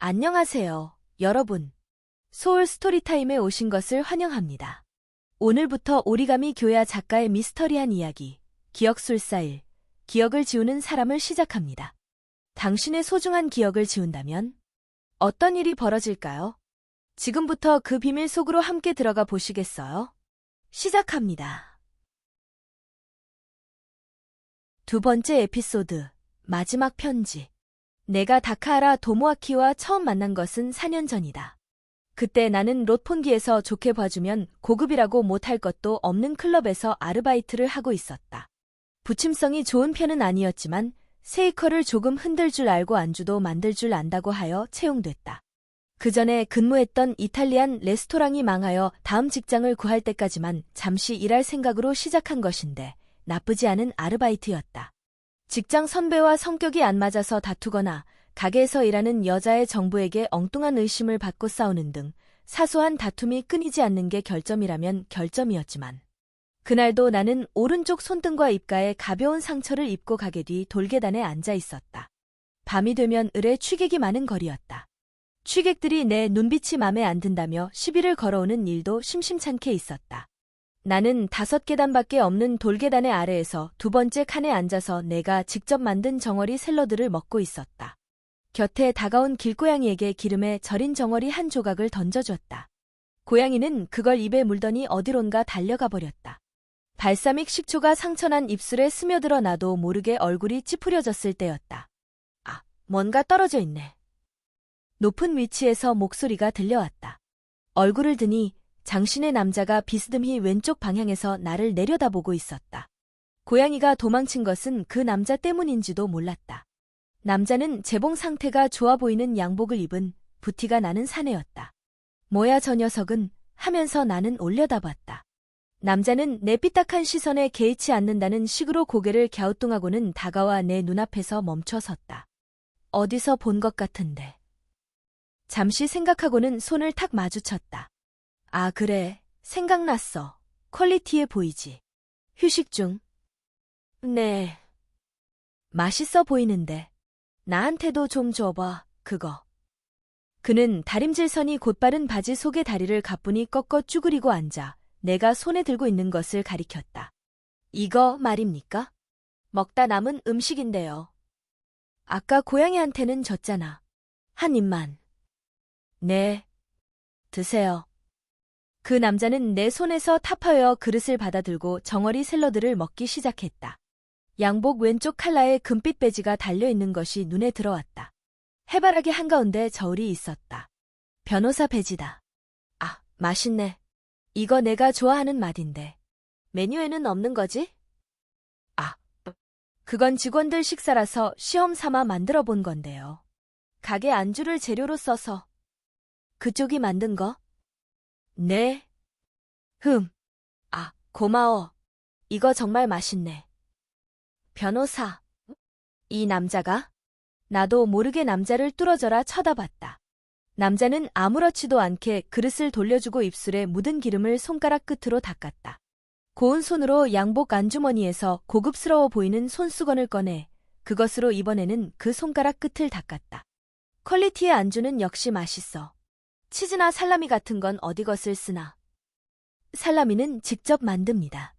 안녕하세요, 여러분. 소울 스토리타임에 오신 것을 환영합니다. 오늘부터 오리가미 교야 작가의 미스터리한 이야기, 기억술사 1, 기억을 지우는 사람을 시작합니다. 당신의 소중한 기억을 지운다면 어떤 일이 벌어질까요? 지금부터 그 비밀 속으로 함께 들어가 보시겠어요? 시작합니다. 두 번째 에피소드, 마지막 편지. 내가 다카하라 도모아키와 처음 만난 것은 4년 전이다. 그때 나는 롯폰기에서 좋게 봐주면 고급이라고 못할 것도 없는 클럽에서 아르바이트를 하고 있었다. 부침성이 좋은 편은 아니었지만 세이커를 조금 흔들 줄 알고 안주도 만들 줄 안다고 하여 채용됐다. 그 전에 근무했던 이탈리안 레스토랑이 망하여 다음 직장을 구할 때까지만 잠시 일할 생각으로 시작한 것인데 나쁘지 않은 아르바이트였다. 직장 선배와 성격이 안 맞아서 다투거나 가게에서 일하는 여자의 정부에게 엉뚱한 의심을 받고 싸우는 등 사소한 다툼이 끊이지 않는 게 결점이라면 결점이었지만 그날도 나는 오른쪽 손등과 입가에 가벼운 상처를 입고 가게 뒤 돌계단에 앉아 있었다. 밤이 되면 을에 취객이 많은 거리였다. 취객들이 내 눈빛이 맘에 안 든다며 시비를 걸어오는 일도 심심찮게 있었다. 나는 5계단밖에 없는 돌계단의 아래에서 두 번째 칸에 앉아서 내가 직접 만든 정어리 샐러드를 먹고 있었다. 곁에 다가온 길고양이에게 기름에 절인 정어리 한 조각을 던져줬다. 고양이는 그걸 입에 물더니 어디론가 달려가 버렸다. 발사믹 식초가 상처난 입술에 스며들어 나도 모르게 얼굴이 찌푸려졌을 때였다. 아, 뭔가 떨어져 있네. 높은 위치에서 목소리가 들려왔다. 얼굴을 드니 장신의 남자가 비스듬히 왼쪽 방향에서 나를 내려다보고 있었다. 고양이가 도망친 것은 그 남자 때문인지도 몰랐다. 남자는 재봉 상태가 좋아 보이는 양복을 입은 부티가 나는 사내였다. 뭐야 저 녀석은 하면서 나는 올려다봤다. 남자는 내 삐딱한 시선에 개의치 않는다는 식으로 고개를 갸우뚱하고는 다가와 내 눈앞에서 멈춰 섰다. 어디서 본 것 같은데. 잠시 생각하고는 손을 탁 마주쳤다. 아 그래, 생각났어. 퀄리티해 보이지. 휴식 중. 네. 맛있어 보이는데. 나한테도 좀 줘봐, 그거. 그는 다림질선이 곧바른 바지 속의 다리를 가뿐히 꺾어 쭈그리고 앉아 내가 손에 들고 있는 것을 가리켰다. 이거 말입니까? 먹다 남은 음식인데요. 아까 고양이한테는 줬잖아. 한 입만. 네. 드세요. 그 남자는 내 손에서 타파웨어 그릇을 받아들고 정어리 샐러드를 먹기 시작했다. 양복 왼쪽 칼라에 금빛 배지가 달려있는 것이 눈에 들어왔다. 해바라기 한가운데 저울이 있었다. 변호사 배지다. 아, 맛있네. 이거 내가 좋아하는 맛인데. 메뉴에는 없는 거지? 아, 그건 직원들 식사라서 시험 삼아 만들어 본 건데요. 가게 안주를 재료로 써서. 그쪽이 만든 거? 네. 아, 고마워. 이거 정말 맛있네. 변호사. 이 남자가? 나도 모르게 남자를 뚫어져라 쳐다봤다. 남자는 아무렇지도 않게 그릇을 돌려주고 입술에 묻은 기름을 손가락 끝으로 닦았다. 고운 손으로 양복 안주머니에서 고급스러워 보이는 손수건을 꺼내 그것으로 이번에는 그 손가락 끝을 닦았다. 퀄리티의 안주는 역시 맛있어. 치즈나 살라미 같은 건 어디 것을 쓰나. 살라미는 직접 만듭니다.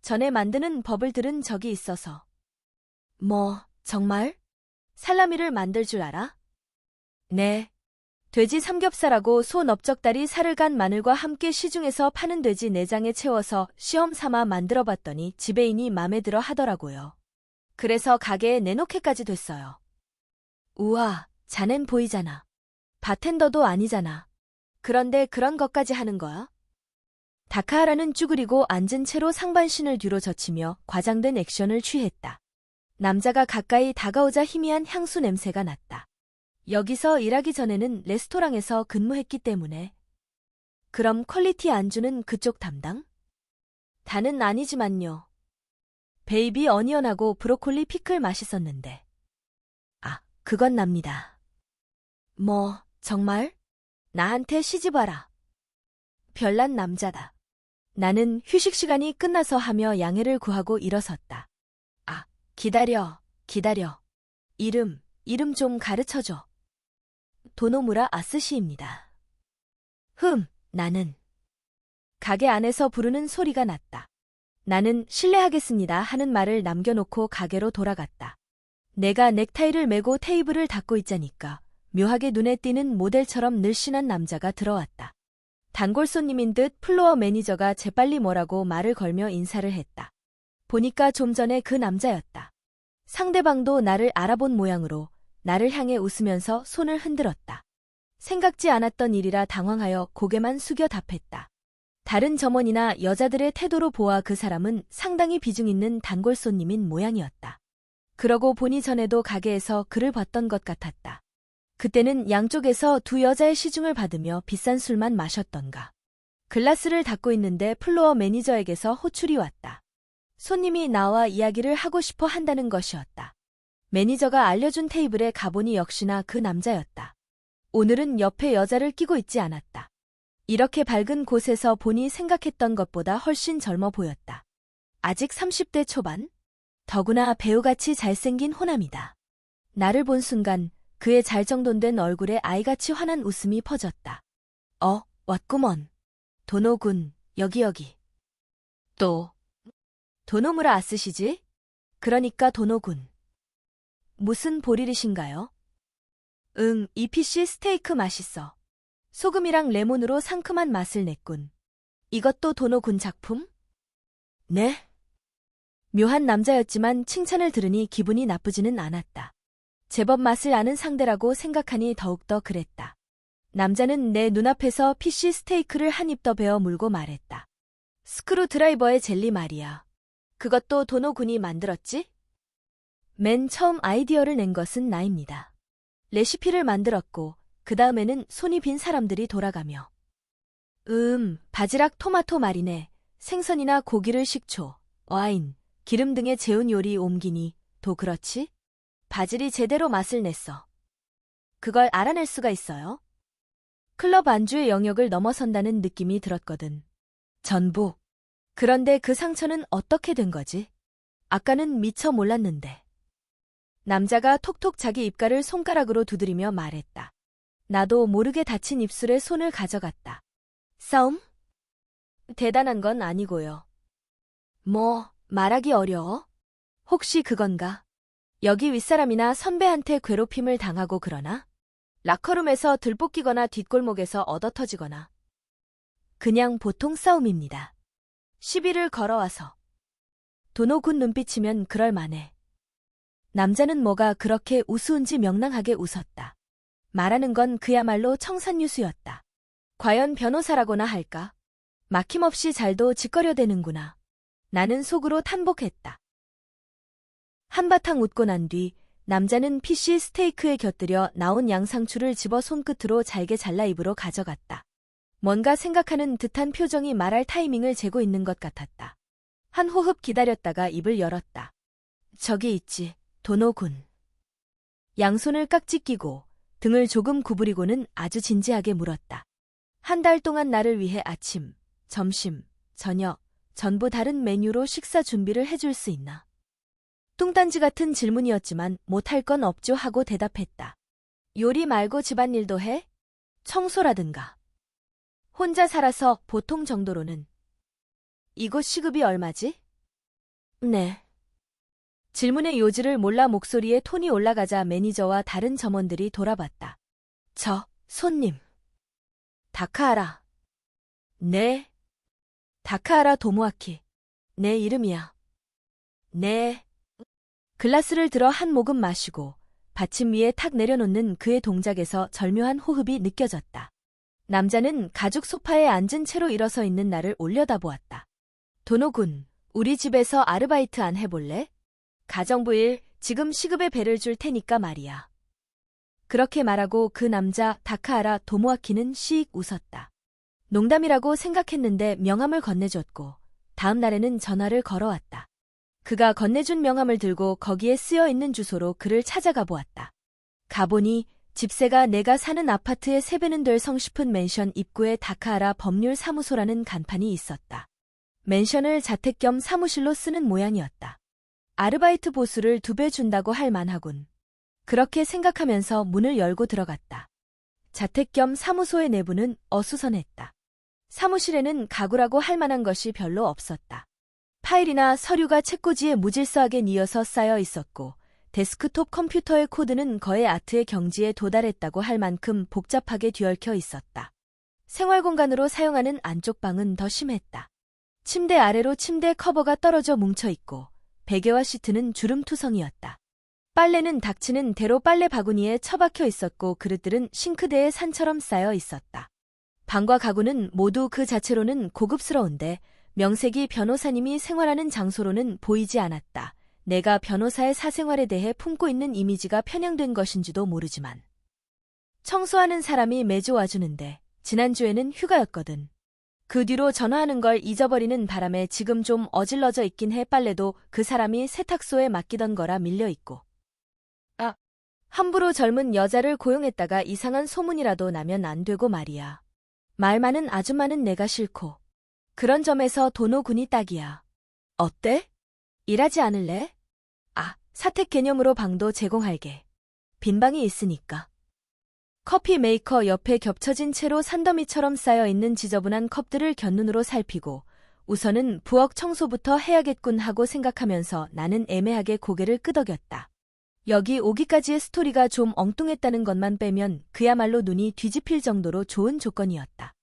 전에 만드는 법을 들은 적이 있어서. 뭐, 정말? 살라미를 만들 줄 알아? 네. 돼지 삼겹살하고 소 넓적다리 살을 간 마늘과 함께 시중에서 파는 돼지 내장에 채워서 시험 삼아 만들어봤더니 지배인이 맘에 들어 하더라고요. 그래서 가게에 내놓게까지 됐어요. 우와, 자넨 보이잖아. 바텐더도 아니잖아. 그런데 그런 것까지 하는 거야? 다카하라는 쭈그리고 앉은 채로 상반신을 뒤로 젖히며 과장된 액션을 취했다. 남자가 가까이 다가오자 희미한 향수 냄새가 났다. 여기서 일하기 전에는 레스토랑에서 근무했기 때문에. 그럼 퀄리티 안주는 그쪽 담당? 다는 아니지만요. 베이비 어니언하고 브로콜리 피클 맛있었는데. 아, 그건 납니다. 뭐, 정말? 나한테 시집와라. 별난 남자다. 나는 휴식 시간이 끝나서 하며 양해를 구하고 일어섰다. 아, 기다려. 이름 좀 가르쳐줘. 도노무라 아스시입니다. 나는. 가게 안에서 부르는 소리가 났다. 나는 실례하겠습니다 하는 말을 남겨놓고 가게로 돌아갔다. 내가 넥타이를 메고 테이블을 닦고 있자니까 묘하게 눈에 띄는 모델처럼 늘씬한 남자가 들어왔다. 단골 손님인 듯 플로어 매니저가 재빨리 뭐라고 말을 걸며 인사를 했다. 보니까 좀 전에 그 남자였다. 상대방도 나를 알아본 모양으로 나를 향해 웃으면서 손을 흔들었다. 생각지 않았던 일이라 당황하여 고개만 숙여 답했다. 다른 점원이나 여자들의 태도로 보아 그 사람은 상당히 비중 있는 단골 손님인 모양이었다. 그러고 보니 전에도 가게에서 그를 봤던 것 같았다. 그때는 양쪽에서 두 여자의 시중을 받으며 비싼 술만 마셨던가. 글라스를 닦고 있는데 플로어 매니저에게서 호출이 왔다. 손님이 나와 이야기를 하고 싶어 한다는 것이었다. 매니저가 알려준 테이블에 가보니 역시나 그 남자였다. 오늘은 옆에 여자를 끼고 있지 않았다. 이렇게 밝은 곳에서 보니 생각했던 것보다 훨씬 젊어 보였다. 아직 30대 초반? 더구나 배우같이 잘생긴 호남이다. 나를 본 순간 그의 잘 정돈된 얼굴에 아이같이 환한 웃음이 퍼졌다. 왔구먼. 도노군, 여기. 또. 도노무라 아스시지? 그러니까 도노군. 무슨 볼일이신가요? 이 피쉬 스테이크 맛있어. 소금이랑 레몬으로 상큼한 맛을 냈군. 이것도 도노군 작품? 네. 묘한 남자였지만 칭찬을 들으니 기분이 나쁘지는 않았다. 제법 맛을 아는 상대라고 생각하니 더욱더 그랬다. 남자는 내 눈앞에서 피쉬 스테이크를 한 입 더 베어 물고 말했다. 스크루 드라이버의 젤리 말이야. 그것도 도노군이 만들었지? 맨 처음 아이디어를 낸 것은 나입니다. 레시피를 만들었고 그 다음에는 손이 빈 사람들이 돌아가며 바지락 토마토 마리네, 생선이나 고기를 식초, 와인, 기름 등에 재운 요리 옮기니 도 그렇지? 바질이 제대로 맛을 냈어. 그걸 알아낼 수가 있어요? 클럽 안주의 영역을 넘어선다는 느낌이 들었거든. 전부. 그런데 그 상처는 어떻게 된 거지? 아까는 미처 몰랐는데. 남자가 톡톡 자기 입가를 손가락으로 두드리며 말했다. 나도 모르게 다친 입술에 손을 가져갔다. 싸움? 대단한 건 아니고요. 말하기 어려워? 혹시 그건가? 여기 윗사람이나 선배한테 괴롭힘을 당하고 그러나? 라커룸에서 들볶이거나 뒷골목에서 얻어터지거나. 그냥 보통 싸움입니다. 시비를 걸어와서. 도노군 눈빛이면 그럴만해. 남자는 뭐가 그렇게 우스운지 명랑하게 웃었다. 말하는 건 그야말로 청산유수였다. 과연 변호사라고나 할까? 막힘없이 잘도 짓거려대는구나. 나는 속으로 탄복했다. 한바탕 웃고 난 뒤 남자는 피쉬 스테이크에 곁들여 나온 양상추를 집어 손끝으로 잘게 잘라 입으로 가져갔다. 뭔가 생각하는 듯한 표정이 말할 타이밍을 재고 있는 것 같았다. 한 호흡 기다렸다가 입을 열었다. 저기 있지, 도노군. 양손을 깍지 끼고 등을 조금 구부리고는 아주 진지하게 물었다. 한 달 동안 나를 위해 아침, 점심, 저녁, 전부 다른 메뉴로 식사 준비를 해줄 수 있나? 뚱딴지 같은 질문이었지만 못할 건 없죠 하고 대답했다. 요리 말고 집안일도 해? 청소라든가. 혼자 살아서 보통 정도로는. 이곳 시급이 얼마지? 네. 질문의 요지를 몰라 목소리에 톤이 올라가자 매니저와 다른 점원들이 돌아봤다. 손님. 다카하라. 네. 다카하라 도모아키. 내 이름이야. 네. 글라스를 들어 한 모금 마시고 받침 위에 탁 내려놓는 그의 동작에서 절묘한 호흡이 느껴졌다. 남자는 가죽 소파에 앉은 채로 일어서 있는 나를 올려다보았다. 도노군, 우리 집에서 아르바이트 안 해볼래? 가정부 일, 지금 시급에 배를 줄 테니까 말이야. 그렇게 말하고 그 남자 다카하라 도모아키는 씩 웃었다. 농담이라고 생각했는데 명함을 건네줬고 다음 날에는 전화를 걸어왔다. 그가 건네준 명함을 들고 거기에 쓰여있는 주소로 그를 찾아가 보았다. 가보니 집세가 내가 사는 아파트의 3배는 될 성싶은 맨션 입구에 다카하라 법률사무소라는 간판이 있었다. 맨션을 자택 겸 사무실로 쓰는 모양이었다. 아르바이트 보수를 2배 준다고 할 만하군. 그렇게 생각하면서 문을 열고 들어갔다. 자택 겸 사무소의 내부는 어수선했다. 사무실에는 가구라고 할 만한 것이 별로 없었다. 파일이나 서류가 책꽂이에 무질서하게 뉘어서 쌓여 있었고 데스크톱 컴퓨터의 코드는 거의 아트의 경지에 도달했다고 할 만큼 복잡하게 뒤얽혀 있었다. 생활공간으로 사용하는 안쪽 방은 더 심했다. 침대 아래로 침대 커버가 떨어져 뭉쳐있고 베개와 시트는 주름투성이었다. 빨래는 닥치는 대로 빨래 바구니에 처박혀 있었고 그릇들은 싱크대에 산처럼 쌓여 있었다. 방과 가구는 모두 그 자체로는 고급스러운데 명색이 변호사님이 생활하는 장소로는 보이지 않았다. 내가 변호사의 사생활에 대해 품고 있는 이미지가 편향된 것인지도 모르지만. 청소하는 사람이 매주 와주는데 지난주에는 휴가였거든. 그 뒤로 전화하는 걸 잊어버리는 바람에 지금 좀 어질러져 있긴 해. 빨래도 그 사람이 세탁소에 맡기던 거라 밀려있고. 함부로 젊은 여자를 고용했다가 이상한 소문이라도 나면 안 되고 말이야. 말 많은 아줌마는 내가 싫고. 그런 점에서 도노군이 딱이야. 어때? 일하지 않을래? 사택 개념으로 방도 제공할게. 빈방이 있으니까. 커피 메이커 옆에 겹쳐진 채로 산더미처럼 쌓여있는 지저분한 컵들을 곁눈으로 살피고 우선은 부엌 청소부터 해야겠군 하고 생각하면서 나는 애매하게 고개를 끄덕였다. 여기 오기까지의 스토리가 좀 엉뚱했다는 것만 빼면 그야말로 눈이 뒤집힐 정도로 좋은 조건이었다.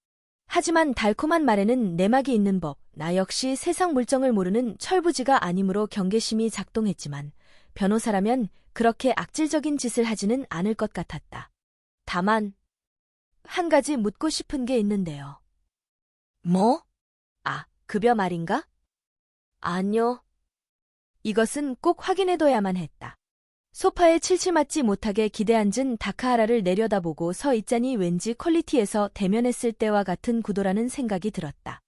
하지만 달콤한 말에는 내막이 있는 법, 나 역시 세상 물정을 모르는 철부지가 아니므로 경계심이 작동했지만 변호사라면 그렇게 악질적인 짓을 하지는 않을 것 같았다. 다만 한 가지 묻고 싶은 게 있는데요. 뭐? 급여 말인가? 아니요. 이것은 꼭 확인해둬야만 했다. 소파에 칠칠 맞지 못하게 기대앉은 다카하라를 내려다보고 서 있자니 왠지 퀄리티에서 대면했을 때와 같은 구도라는 생각이 들었다.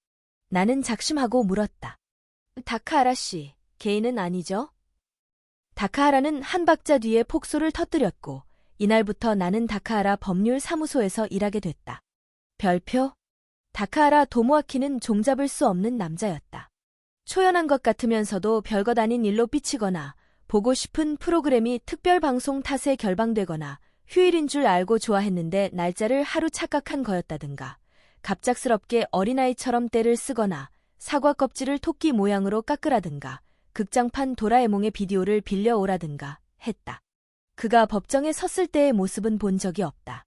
나는 작심하고 물었다. 다카하라 씨, 개인은 아니죠? 다카하라는 한 박자 뒤에 폭소를 터뜨렸고 이날부터 나는 다카하라 법률사무소에서 일하게 됐다. 별표? 다카하라 도모아키는 종잡을 수 없는 남자였다. 초연한 것 같으면서도 별것 아닌 일로 삐치거나 보고 싶은 프로그램이 특별 방송 탓에 결방되거나 휴일인 줄 알고 좋아했는데 날짜를 하루 착각한 거였다든가 갑작스럽게 어린아이처럼 떼를 쓰거나 사과 껍질을 토끼 모양으로 깎으라든가 극장판 도라에몽의 비디오를 빌려오라든가 했다. 그가 법정에 섰을 때의 모습은 본 적이 없다.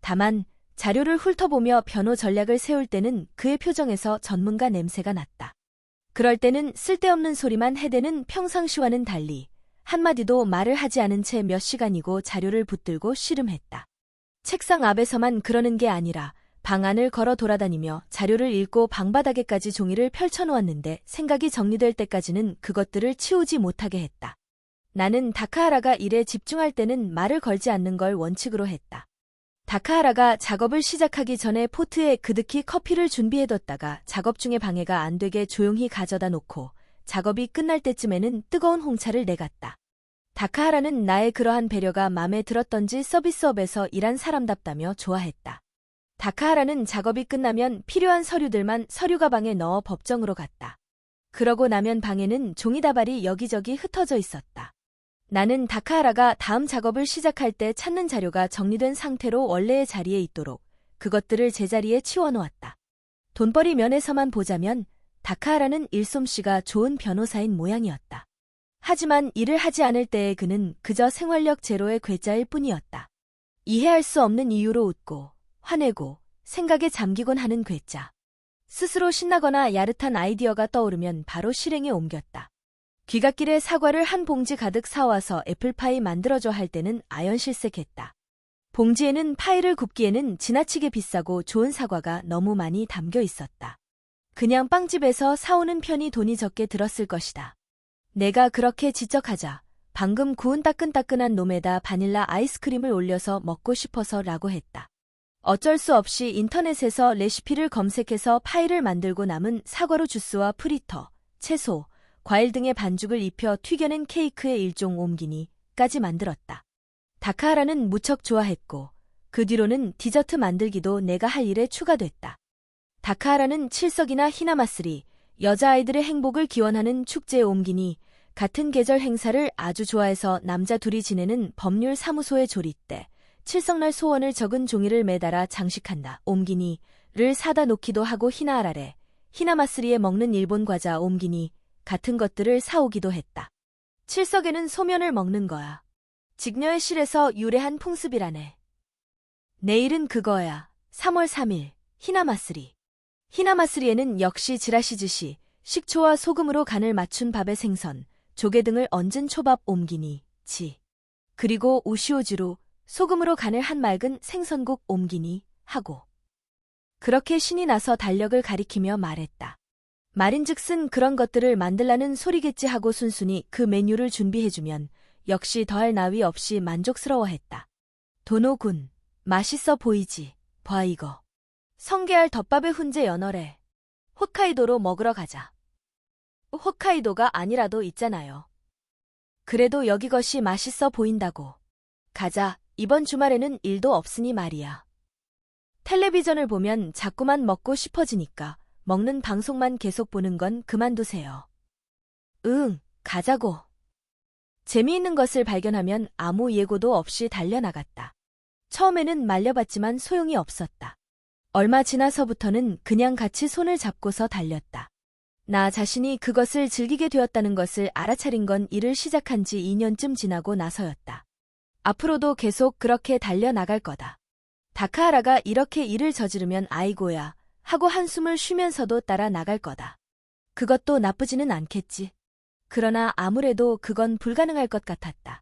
다만 자료를 훑어보며 변호 전략을 세울 때는 그의 표정에서 전문가 냄새가 났다. 그럴 때는 쓸데없는 소리만 해대는 평상시와는 달리 한마디도 말을 하지 않은 채 몇 시간이고 자료를 붙들고 씨름했다. 책상 앞에서만 그러는 게 아니라 방 안을 걸어 돌아다니며 자료를 읽고 방바닥에까지 종이를 펼쳐놓았는데 생각이 정리될 때까지는 그것들을 치우지 못하게 했다. 나는 다카하라가 일에 집중할 때는 말을 걸지 않는 걸 원칙으로 했다. 다카하라가 작업을 시작하기 전에 포트에 그득히 커피를 준비해뒀다가 작업 중에 방해가 안 되게 조용히 가져다 놓고 작업이 끝날 때쯤에는 뜨거운 홍차를 내갔다. 다카하라는 나의 그러한 배려가 마음에 들었던지 서비스업에서 일한 사람답다며 좋아했다. 다카하라는 작업이 끝나면 필요한 서류들만 서류 가방에 넣어 법정으로 갔다. 그러고 나면 방에는 종이다발이 여기저기 흩어져 있었다. 나는 다카하라가 다음 작업을 시작할 때 찾는 자료가 정리된 상태로 원래의 자리에 있도록 그것들을 제자리에 치워놓았다. 돈벌이 면에서만 보자면 다카하라는 일솜씨가 좋은 변호사인 모양이었다. 하지만 일을 하지 않을 때의 그는 그저 생활력 제로의 괴짜일 뿐이었다. 이해할 수 없는 이유로 웃고 화내고 생각에 잠기곤 하는 괴짜. 스스로 신나거나 야릇한 아이디어가 떠오르면 바로 실행에 옮겼다. 귀갓길에 사과를 한 봉지 가득 사와서 애플파이 만들어줘 할 때는 아연실색했다. 봉지에는 파이를 굽기에는 지나치게 비싸고 좋은 사과가 너무 많이 담겨 있었다. 그냥 빵집에서 사오는 편이 돈이 적게 들었을 것이다. 내가 그렇게 지적하자 방금 구운 따끈따끈한 놈에다 바닐라 아이스크림을 올려서 먹고 싶어서라고 했다. 어쩔 수 없이 인터넷에서 레시피를 검색해서 파이를 만들고 남은 사과로 주스와 프리터, 채소, 과일 등의 반죽을 입혀 튀겨낸 케이크의 일종 옴기니까지 만들었다. 다카하라는 무척 좋아했고 그 뒤로는 디저트 만들기도 내가 할 일에 추가됐다. 다카하라는 칠석이나 히나마쓰리, 여자아이들의 행복을 기원하는 축제 옴기니, 같은 계절 행사를 아주 좋아해서 남자 둘이 지내는 법률사무소의 조리 때 칠성날 소원을 적은 종이를 매달아 장식한다. 옴기니를 사다 놓기도 하고 히나아라레, 히나마쓰리에 먹는 일본 과자 옴기니 같은 것들을 사오기도 했다. 칠석에는 소면을 먹는 거야. 직녀의 실에서 유래한 풍습이라네. 내일은 그거야. 3월 3일, 히나마쓰리. 히나마쓰리에는 역시 지라시즈시, 식초와 소금으로 간을 맞춘 밥에 생선, 조개 등을 얹은 초밥 옴기니, 지. 그리고 우시오주로 소금으로 간을 한 맑은 생선국 옴기니 하고. 그렇게 신이 나서 달력을 가리키며 말했다. 말인즉슨 그런 것들을 만들라는 소리겠지 하고 순순히 그 메뉴를 준비해주면 역시 더할 나위 없이 만족스러워했다. 도노군, 맛있어 보이지, 봐 이거. 성게알 덮밥에 훈제 연어래. 홋카이도로 먹으러 가자. 홋카이도가 아니라도 있잖아요. 그래도 여기 것이 맛있어 보인다고. 가자, 이번 주말에는 일도 없으니 말이야. 텔레비전을 보면 자꾸만 먹고 싶어지니까 먹는 방송만 계속 보는 건 그만두세요. 응, 가자고. 재미있는 것을 발견하면 아무 예고도 없이 달려나갔다. 처음에는 말려봤지만 소용이 없었다. 얼마 지나서부터는 그냥 같이 손을 잡고서 달렸다. 나 자신이 그것을 즐기게 되었다는 것을 알아차린 건 일을 시작한 지 2년쯤 지나고 나서였다. 앞으로도 계속 그렇게 달려나갈 거다. 다카하라가 이렇게 일을 저지르면 아이고야 하고 한숨을 쉬면서도 따라 나갈 거다. 그것도 나쁘지는 않겠지. 그러나 아무래도 그건 불가능할 것 같았다.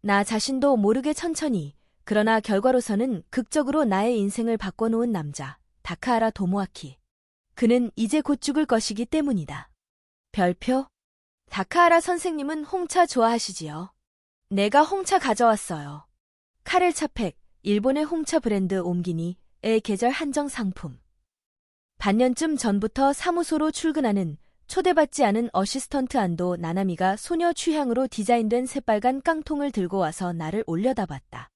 나 자신도 모르게 천천히, 그러나 결과로서는 극적으로 나의 인생을 바꿔놓은 남자, 다카하라 도모아키. 그는 이제 곧 죽을 것이기 때문이다. 별표? 다카하라 선생님은 홍차 좋아하시지요? 내가 홍차 가져왔어요. 카렐차팩, 일본의 홍차 브랜드 옴기니의 계절 한정 상품. 반년쯤 전부터 사무소로 출근하는 초대받지 않은 어시스턴트 안도 나나미가 소녀 취향으로 디자인된 새빨간 깡통을 들고 와서 나를 올려다봤다.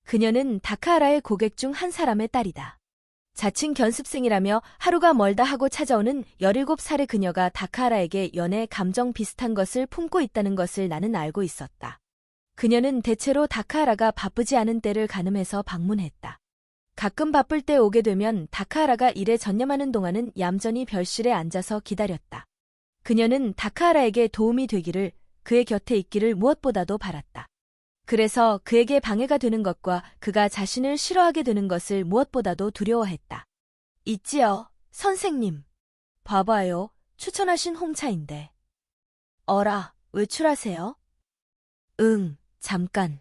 그녀는 다카하라의 고객 중 한 사람의 딸이다. 자칭 견습생이라며 하루가 멀다 하고 찾아오는 17살의 그녀가 다카하라에게 연애 감정 비슷한 것을 품고 있다는 것을 나는 알고 있었다. 그녀는 대체로 다카하라가 바쁘지 않은 때를 가늠해서 방문했다. 가끔 바쁠 때 오게 되면 다카하라가 일에 전념하는 동안은 얌전히 별실에 앉아서 기다렸다. 그녀는 다카하라에게 도움이 되기를, 그의 곁에 있기를 무엇보다도 바랐다. 그래서 그에게 방해가 되는 것과 그가 자신을 싫어하게 되는 것을 무엇보다도 두려워했다. 있지요, 선생님. 봐봐요, 추천하신 홍차인데. 어라, 외출하세요? 응, 잠깐.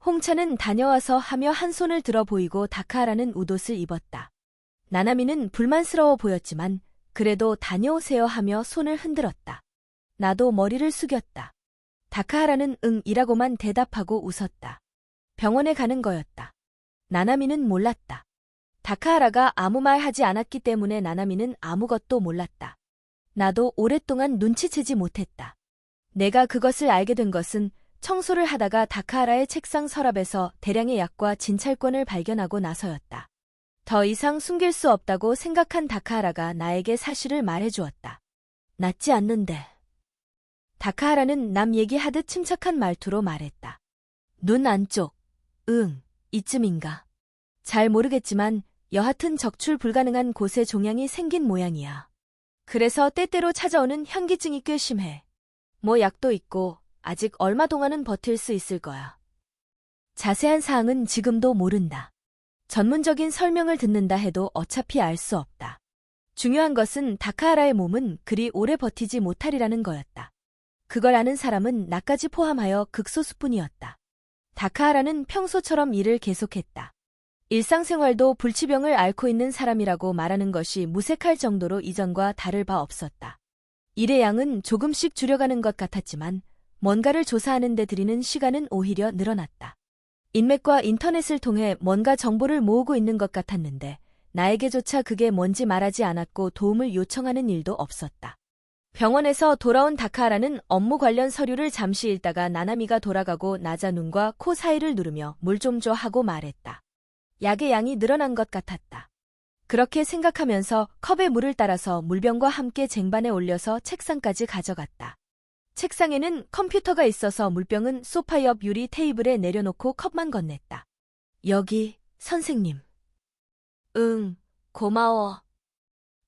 홍차는 다녀와서 하며 한 손을 들어 보이고 다카하라는 웃옷을 입었다. 나나미는 불만스러워 보였지만 그래도 다녀오세요 하며 손을 흔들었다. 나도 머리를 숙였다. 다카하라는 응 이라고만 대답하고 웃었다. 병원에 가는 거였다. 나나미는 몰랐다. 다카하라가 아무 말 하지 않았기 때문에 나나미는 아무것도 몰랐다. 나도 오랫동안 눈치채지 못했다. 내가 그것을 알게 된 것은 청소를 하다가 다카하라의 책상 서랍에서 대량의 약과 진찰권을 발견하고 나서였다. 더 이상 숨길 수 없다고 생각한 다카하라가 나에게 사실을 말해주었다. 낫지 않는데. 다카하라는 남 얘기하듯 침착한 말투로 말했다. 눈 안쪽. 응, 이쯤인가. 잘 모르겠지만 여하튼 적출 불가능한 곳에 종양이 생긴 모양이야. 그래서 때때로 찾아오는 현기증이 꽤 심해. 뭐 약도 있고 아직 얼마 동안은 버틸 수 있을 거야. 자세한 사항은 지금도 모른다. 전문적인 설명을 듣는다 해도 어차피 알 수 없다. 중요한 것은 다카하라의 몸은 그리 오래 버티지 못하리라는 거였다. 그걸 아는 사람은 나까지 포함하여 극소수뿐이었다. 다카하라는 평소처럼 일을 계속했다. 일상생활도 불치병을 앓고 있는 사람이라고 말하는 것이 무색할 정도로 이전과 다를 바 없었다. 일의 양은 조금씩 줄여가는 것 같았지만 뭔가를 조사하는 데 들이는 시간은 오히려 늘어났다. 인맥과 인터넷을 통해 뭔가 정보를 모으고 있는 것 같았는데 나에게조차 그게 뭔지 말하지 않았고 도움을 요청하는 일도 없었다. 병원에서 돌아온 다카하라는 업무 관련 서류를 잠시 읽다가 나나미가 돌아가고 나자 눈과 코 사이를 누르며 물 좀 줘 하고 말했다. 약의 양이 늘어난 것 같았다. 그렇게 생각하면서 컵에 물을 따라서 물병과 함께 쟁반에 올려서 책상까지 가져갔다. 책상에는 컴퓨터가 있어서 물병은 소파 옆 유리 테이블에 내려놓고 컵만 건넸다. 여기, 선생님. 응, 고마워.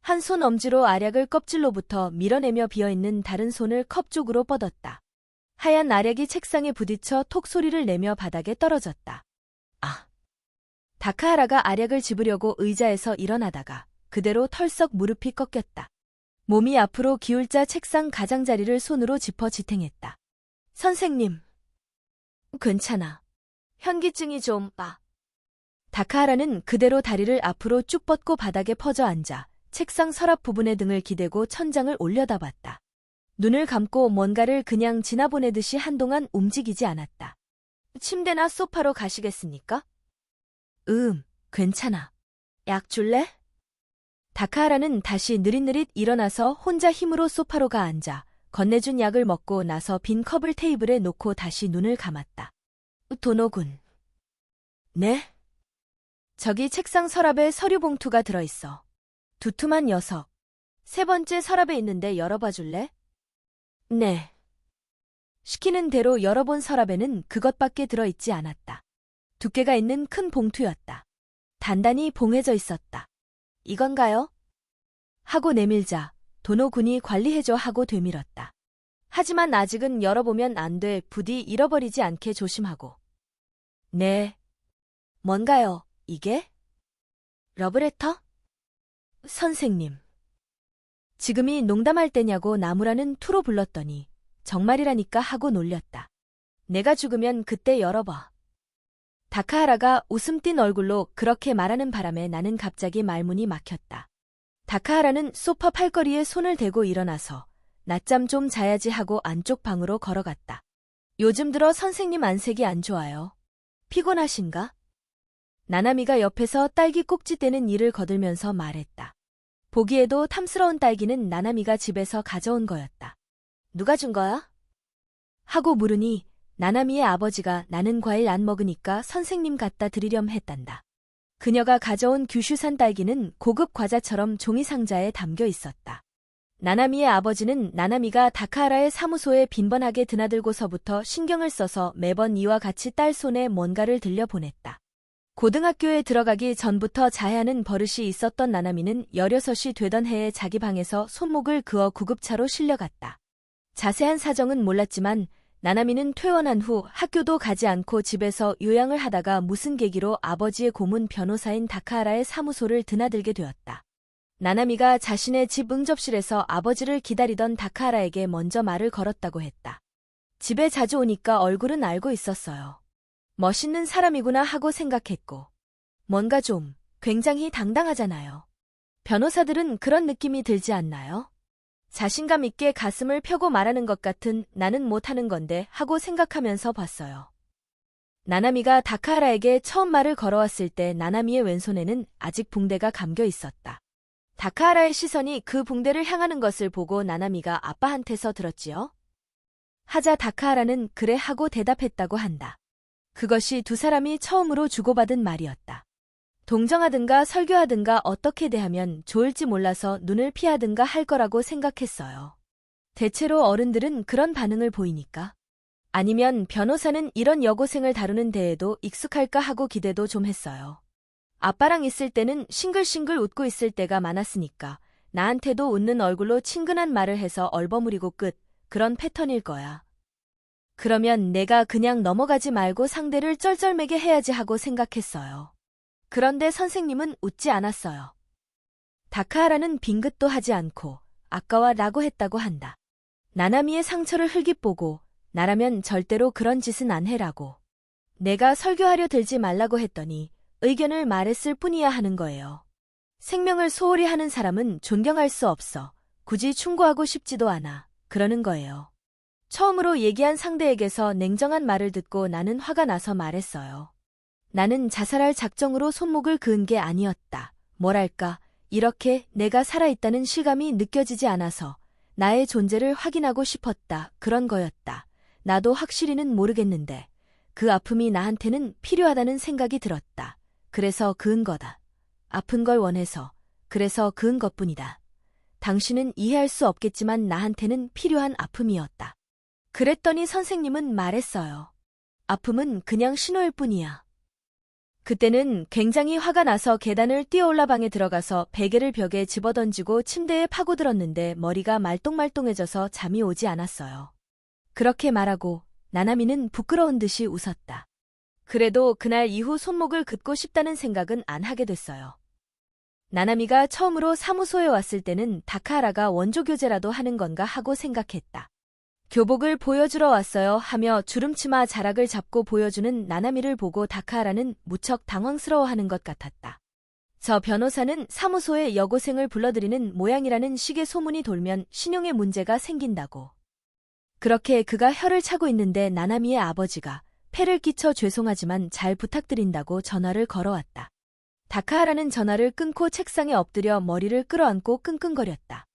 한 손 엄지로 알약을 껍질로부터 밀어내며 비어있는 다른 손을 컵 쪽으로 뻗었다. 하얀 알약이 책상에 부딪혀 톡 소리를 내며 바닥에 떨어졌다. 아. 다카하라가 알약을 집으려고 의자에서 일어나다가 그대로 털썩 무릎이 꺾였다. 몸이 앞으로 기울자 책상 가장자리를 손으로 짚어 지탱했다. 선생님. 괜찮아. 현기증이 좀 다카하라는 그대로 다리를 앞으로 쭉 뻗고 바닥에 퍼져 앉아 책상 서랍 부분에 등을 기대고 천장을 올려다봤다. 눈을 감고 뭔가를 그냥 지나보내듯이 한동안 움직이지 않았다. 침대나 소파로 가시겠습니까? 괜찮아. 약 줄래? 다카하라는 다시 느릿느릿 일어나서 혼자 힘으로 소파로 가 앉아 건네준 약을 먹고 나서 빈 컵을 테이블에 놓고 다시 눈을 감았다. 도노군. 네? 저기 책상 서랍에 서류 봉투가 들어있어. 두툼한 녀석. 세 번째 서랍에 있는데 열어봐 줄래? 네. 시키는 대로 열어본 서랍에는 그것밖에 들어있지 않았다. 두께가 있는 큰 봉투였다. 단단히 봉해져 있었다. 이건가요? 하고 내밀자 도노군이 관리해줘 하고 되밀었다. 하지만 아직은 열어보면 안 돼. 부디 잃어버리지 않게 조심하고. 네. 뭔가요, 이게? 러브레터? 선생님. 지금이 농담할 때냐고 나무라는 투로 불렀더니 정말이라니까 하고 놀렸다. 내가 죽으면 그때 열어봐. 다카하라가 웃음 띤 얼굴로 그렇게 말하는 바람에 나는 갑자기 말문이 막혔다. 다카하라는 소파 팔걸이에 손을 대고 일어나서 낮잠 좀 자야지 하고 안쪽 방으로 걸어갔다. 요즘 들어 선생님 안색이 안 좋아요. 피곤하신가? 나나미가 옆에서 딸기 꼭지 떼는 일을 거들면서 말했다. 보기에도 탐스러운 딸기는 나나미가 집에서 가져온 거였다. 누가 준 거야? 하고 물으니 나나미의 아버지가 나는 과일 안 먹으니까 선생님 갖다 드리렴 했단다. 그녀가 가져온 규슈산 딸기는 고급 과자처럼 종이 상자에 담겨 있었다. 나나미의 아버지는 나나미가 다카하라의 사무소에 빈번하게 드나들고서부터 신경을 써서 매번 이와 같이 딸 손에 뭔가를 들려보냈다. 고등학교에 들어가기 전부터 자해하는 버릇이 있었던 나나미는 16이 되던 해에 자기 방에서 손목을 그어 구급차로 실려갔다. 자세한 사정은 몰랐지만 나나미는 퇴원한 후 학교도 가지 않고 집에서 요양을 하다가 무슨 계기로 아버지의 고문 변호사인 다카하라의 사무소를 드나들게 되었다. 나나미가 자신의 집 응접실에서 아버지를 기다리던 다카하라에게 먼저 말을 걸었다고 했다. 집에 자주 오니까 얼굴은 알고 있었어요. 멋있는 사람이구나 하고 생각했고. 뭔가 좀 굉장히 당당하잖아요. 변호사들은 그런 느낌이 들지 않나요? 자신감 있게 가슴을 펴고 말하는 것 같은 나는 못하는 건데 하고 생각하면서 봤어요. 나나미가 다카하라에게 처음 말을 걸어왔을 때 나나미의 왼손에는 아직 붕대가 감겨 있었다. 다카하라의 시선이 그 붕대를 향하는 것을 보고 나나미가 아빠한테서 들었지요? 하자 다카하라는 그래 하고 대답했다고 한다. 그것이 두 사람이 처음으로 주고받은 말이었다. 동정하든가 설교하든가 어떻게 대하면 좋을지 몰라서 눈을 피하든가 할 거라고 생각했어요. 대체로 어른들은 그런 반응을 보이니까. 아니면 변호사는 이런 여고생을 다루는 데에도 익숙할까 하고 기대도 좀 했어요. 아빠랑 있을 때는 싱글싱글 웃고 있을 때가 많았으니까 나한테도 웃는 얼굴로 친근한 말을 해서 얼버무리고 끝, 그런 패턴일 거야. 그러면 내가 그냥 넘어가지 말고 상대를 쩔쩔매게 해야지 하고 생각했어요. 그런데 선생님은 웃지 않았어요. 다카하라는 빙긋도 하지 않고 아까와라고 했다고 한다. 나나미의 상처를 흘깃 보고 나라면 절대로 그런 짓은 안 해라고. 내가 설교하려 들지 말라고 했더니 의견을 말했을 뿐이야 하는 거예요. 생명을 소홀히 하는 사람은 존경할 수 없어. 굳이 충고하고 싶지도 않아. 그러는 거예요. 처음으로 얘기한 상대에게서 냉정한 말을 듣고 나는 화가 나서 말했어요. 나는 자살할 작정으로 손목을 그은 게 아니었다. 뭐랄까, 이렇게 내가 살아있다는 실감이 느껴지지 않아서 나의 존재를 확인하고 싶었다. 그런 거였다. 나도 확실히는 모르겠는데 그 아픔이 나한테는 필요하다는 생각이 들었다. 그래서 그은 거다. 아픈 걸 원해서. 그래서 그은 것뿐이다. 당신은 이해할 수 없겠지만 나한테는 필요한 아픔이었다. 그랬더니 선생님은 말했어요. 아픔은 그냥 신호일 뿐이야. 그때는 굉장히 화가 나서 계단을 뛰어올라 방에 들어가서 베개를 벽에 집어던지고 침대에 파고들었는데 머리가 말똥말똥해져서 잠이 오지 않았어요. 그렇게 말하고 나나미는 부끄러운 듯이 웃었다. 그래도 그날 이후 손목을 긋고 싶다는 생각은 안 하게 됐어요. 나나미가 처음으로 사무소에 왔을 때는 다카하라가 원조교제라도 하는 건가 하고 생각했다. 교복을 보여주러 왔어요 하며 주름치마 자락을 잡고 보여주는 나나미를 보고 다카하라는 무척 당황스러워하는 것 같았다. 저 변호사는 사무소에 여고생을 불러들이는 모양이라는 식의 소문이 돌면 신용에 문제가 생긴다고. 그렇게 그가 혀를 차고 있는데 나나미의 아버지가 폐를 끼쳐 죄송하지만 잘 부탁드린다고 전화를 걸어왔다. 다카하라는 전화를 끊고 책상에 엎드려 머리를 끌어안고 끙끙거렸다.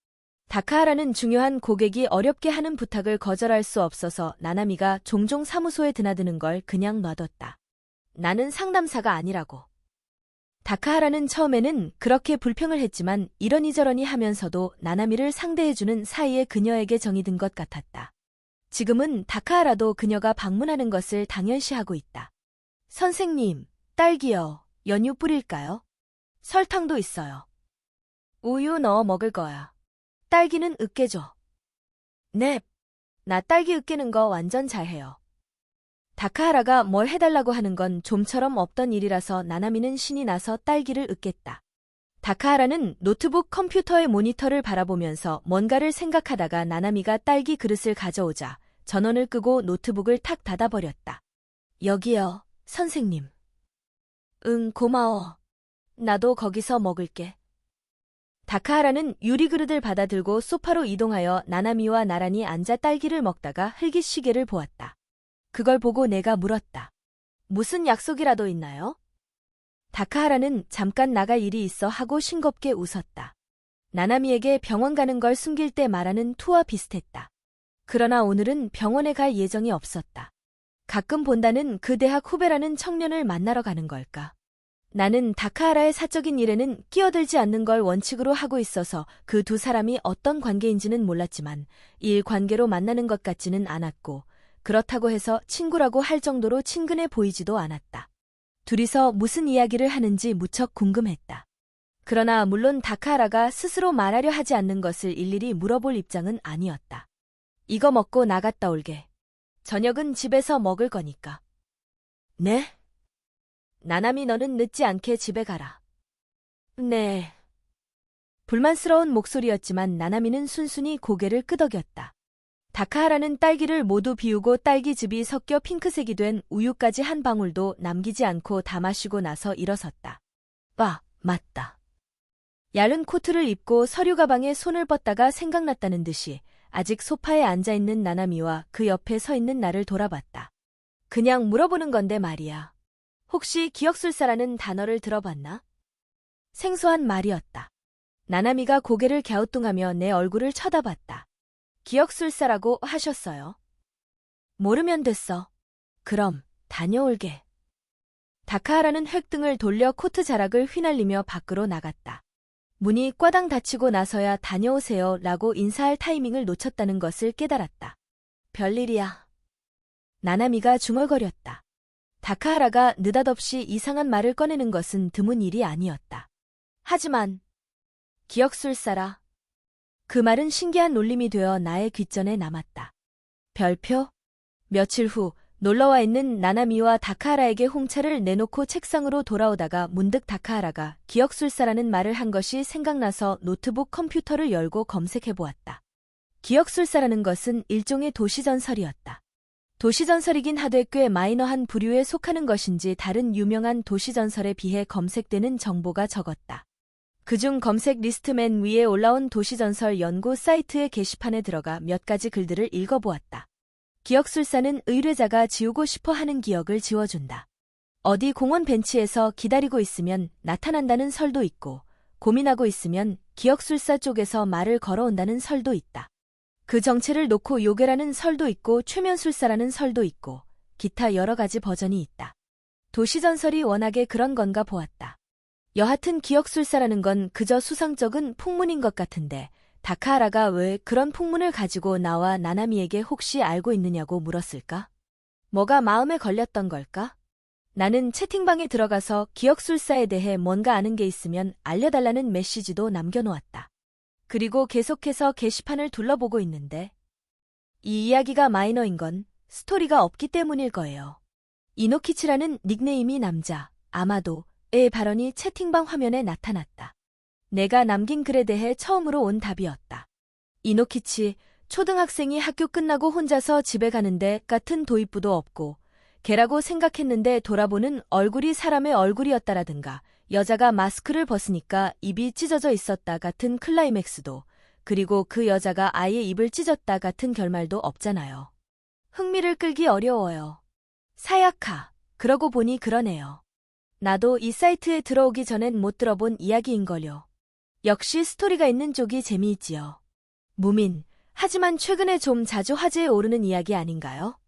다카하라는 중요한 고객이 어렵게 하는 부탁을 거절할 수 없어서 나나미가 종종 사무소에 드나드는 걸 그냥 놔뒀다. 나는 상담사가 아니라고. 다카하라는 처음에는 그렇게 불평을 했지만 이러니저러니 하면서도 나나미를 상대해주는 사이에 그녀에게 정이 든 것 같았다. 지금은 다카하라도 그녀가 방문하는 것을 당연시하고 있다. 선생님, 딸기요. 연유 뿌릴까요? 설탕도 있어요. 우유 넣어 먹을 거야. 딸기는 으깨줘. 네. 나 딸기 으깨는 거 완전 잘해요. 다카하라가 뭘 해달라고 하는 건 좀처럼 없던 일이라서 나나미는 신이 나서 딸기를 으깼다. 다카하라는 노트북 컴퓨터의 모니터를 바라보면서 뭔가를 생각하다가 나나미가 딸기 그릇을 가져오자 전원을 끄고 노트북을 탁 닫아버렸다. 여기요, 선생님. 응, 고마워. 나도 거기서 먹을게. 다카하라는 유리그릇을 받아들고 소파로 이동하여 나나미와 나란히 앉아 딸기를 먹다가 흘깃시계를 보았다. 그걸 보고 내가 물었다. 무슨 약속이라도 있나요? 다카하라는 잠깐 나갈 일이 있어 하고 싱겁게 웃었다. 나나미에게 병원 가는 걸 숨길 때 말하는 투와 비슷했다. 그러나 오늘은 병원에 갈 예정이 없었다. 가끔 본다는 그 대학 후배라는 청년을 만나러 가는 걸까? 나는 다카하라의 사적인 일에는 끼어들지 않는 걸 원칙으로 하고 있어서 그 두 사람이 어떤 관계인지는 몰랐지만 일 관계로 만나는 것 같지는 않았고 그렇다고 해서 친구라고 할 정도로 친근해 보이지도 않았다. 둘이서 무슨 이야기를 하는지 무척 궁금했다. 그러나 물론 다카하라가 스스로 말하려 하지 않는 것을 일일이 물어볼 입장은 아니었다. 이거 먹고 나갔다 올게. 저녁은 집에서 먹을 거니까. 네? 나나미 너는 늦지 않게 집에 가라. 네. 불만스러운 목소리였지만 나나미는 순순히 고개를 끄덕였다. 다카하라는 딸기를 모두 비우고 딸기즙이 섞여 핑크색이 된 우유까지 한 방울도 남기지 않고 다 마시고 나서 일어섰다. 맞다. 얇은 코트를 입고 서류 가방에 손을 뻗다가 생각났다는 듯이 아직 소파에 앉아있는 나나미와 그 옆에 서 있는 나를 돌아봤다. 그냥 물어보는 건데 말이야. 혹시 기억술사라는 단어를 들어봤나? 생소한 말이었다. 나나미가 고개를 갸우뚱하며 내 얼굴을 쳐다봤다. 기억술사라고 하셨어요? 모르면 됐어. 그럼 다녀올게. 다카하라는 획등을 돌려 코트 자락을 휘날리며 밖으로 나갔다. 문이 꽈당 닫히고 나서야 다녀오세요 라고 인사할 타이밍을 놓쳤다는 것을 깨달았다. 별일이야. 나나미가 중얼거렸다. 다카하라가 느닷없이 이상한 말을 꺼내는 것은 드문 일이 아니었다. 하지만 기억술사라. 그 말은 신기한 놀림이 되어 나의 귓전에 남았다. 별표? 며칠 후 놀러와 있는 나나미와 다카하라에게 홍차를 내놓고 책상으로 돌아오다가 문득 다카하라가 기억술사라는 말을 한 것이 생각나서 노트북 컴퓨터를 열고 검색해보았다. 기억술사라는 것은 일종의 도시전설이었다. 도시전설이긴 하되 꽤 마이너한 부류에 속하는 것인지 다른 유명한 도시전설에 비해 검색되는 정보가 적었다. 그중 검색 리스트 맨 위에 올라온 도시전설 연구 사이트의 게시판에 들어가 몇 가지 글들을 읽어보았다. 기억술사는 의뢰자가 지우고 싶어 하는 기억을 지워준다. 어디 공원 벤치에서 기다리고 있으면 나타난다는 설도 있고, 고민하고 있으면 기억술사 쪽에서 말을 걸어온다는 설도 있다. 그 정체를 놓고 요괴라는 설도 있고 최면술사라는 설도 있고 기타 여러 가지 버전이 있다. 도시전설이 워낙에 그런 건가 보았다. 여하튼 기억술사라는 건 그저 수상쩍은 풍문인 것 같은데 다카하라가 왜 그런 풍문을 가지고 나와 나나미에게 혹시 알고 있느냐고 물었을까? 뭐가 마음에 걸렸던 걸까? 나는 채팅방에 들어가서 기억술사에 대해 뭔가 아는 게 있으면 알려달라는 메시지도 남겨놓았다. 그리고 계속해서 게시판을 둘러보고 있는데 이 이야기가 마이너인 건 스토리가 없기 때문일 거예요. 이노키치라는 닉네임이 남자, 아마도의 발언이 채팅방 화면에 나타났다. 내가 남긴 글에 대해 처음으로 온 답이었다. 이노키치, 초등학생이 학교 끝나고 혼자서 집에 가는데 같은 도입부도 없고 걔라고 생각했는데 돌아보는 얼굴이 사람의 얼굴이었다라든가 여자가 마스크를 벗으니까 입이 찢어져 있었다 같은 클라이맥스도 그리고 그 여자가 아예 입을 찢었다 같은 결말도 없잖아요. 흥미를 끌기 어려워요. 사야카, 그러고 보니 그러네요. 나도 이 사이트에 들어오기 전엔 못 들어본 이야기인걸요. 역시 스토리가 있는 쪽이 재미있지요. 무민, 하지만 최근에 좀 자주 화제에 오르는 이야기 아닌가요?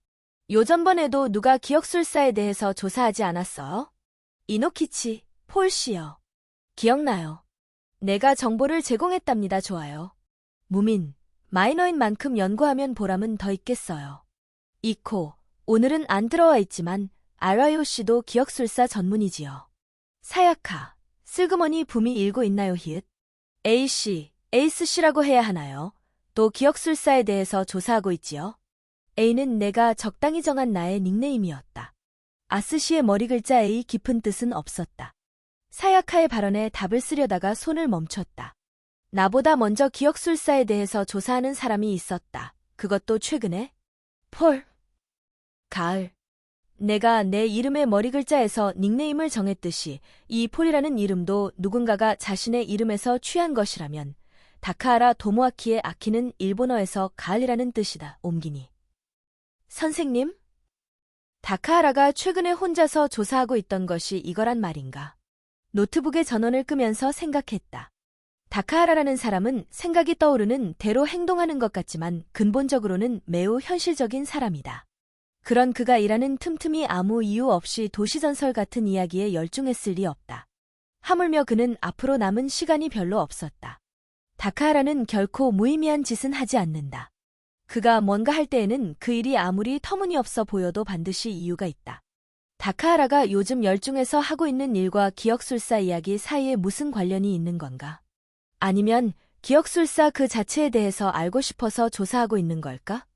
요전번에도 누가 기억술사에 대해서 조사하지 않았어요? 이노키치, 폴 씨요. 기억나요. 내가 정보를 제공했답니다. 좋아요. 무민, 마이너인 만큼 연구하면 보람은 더 있겠어요. 이코, 오늘은 안 들어와 있지만 알아요 씨도 기억술사 전문이지요. 사야카, 슬그머니 붐이 일고 있나요 히읗? A씨, 에이스씨라고 해야 하나요? 또 기억술사에 대해서 조사하고 있지요. A는 내가 적당히 정한 나의 닉네임이었다. 아스씨의 머리 글자 A 깊은 뜻은 없었다. 사야카의 발언에 답을 쓰려다가 손을 멈췄다. 나보다 먼저 기억술사에 대해서 조사하는 사람이 있었다. 그것도 최근에? 폴. 가을. 내가 내 이름의 머리 글자에서 닉네임을 정했듯이 이 폴이라는 이름도 누군가가 자신의 이름에서 취한 것이라면 다카하라 도모아키의 아키는 일본어에서 가을이라는 뜻이다. 옮기니. 선생님? 다카하라가 최근에 혼자서 조사하고 있던 것이 이거란 말인가. 노트북에 전원을 끄면서 생각했다. 다카하라라는 사람은 생각이 떠오르는 대로 행동하는 것 같지만 근본적으로는 매우 현실적인 사람이다. 그런 그가 일하는 틈틈이 아무 이유 없이 도시전설 같은 이야기에 열중했을 리 없다. 하물며 그는 앞으로 남은 시간이 별로 없었다. 다카하라는 결코 무의미한 짓은 하지 않는다. 그가 뭔가 할 때에는 그 일이 아무리 터무니없어 보여도 반드시 이유가 있다. 다카하라가 요즘 열중해서 하고 있는 일과 기억술사 이야기 사이에 무슨 관련이 있는 건가? 아니면 기억술사 그 자체에 대해서 알고 싶어서 조사하고 있는 걸까?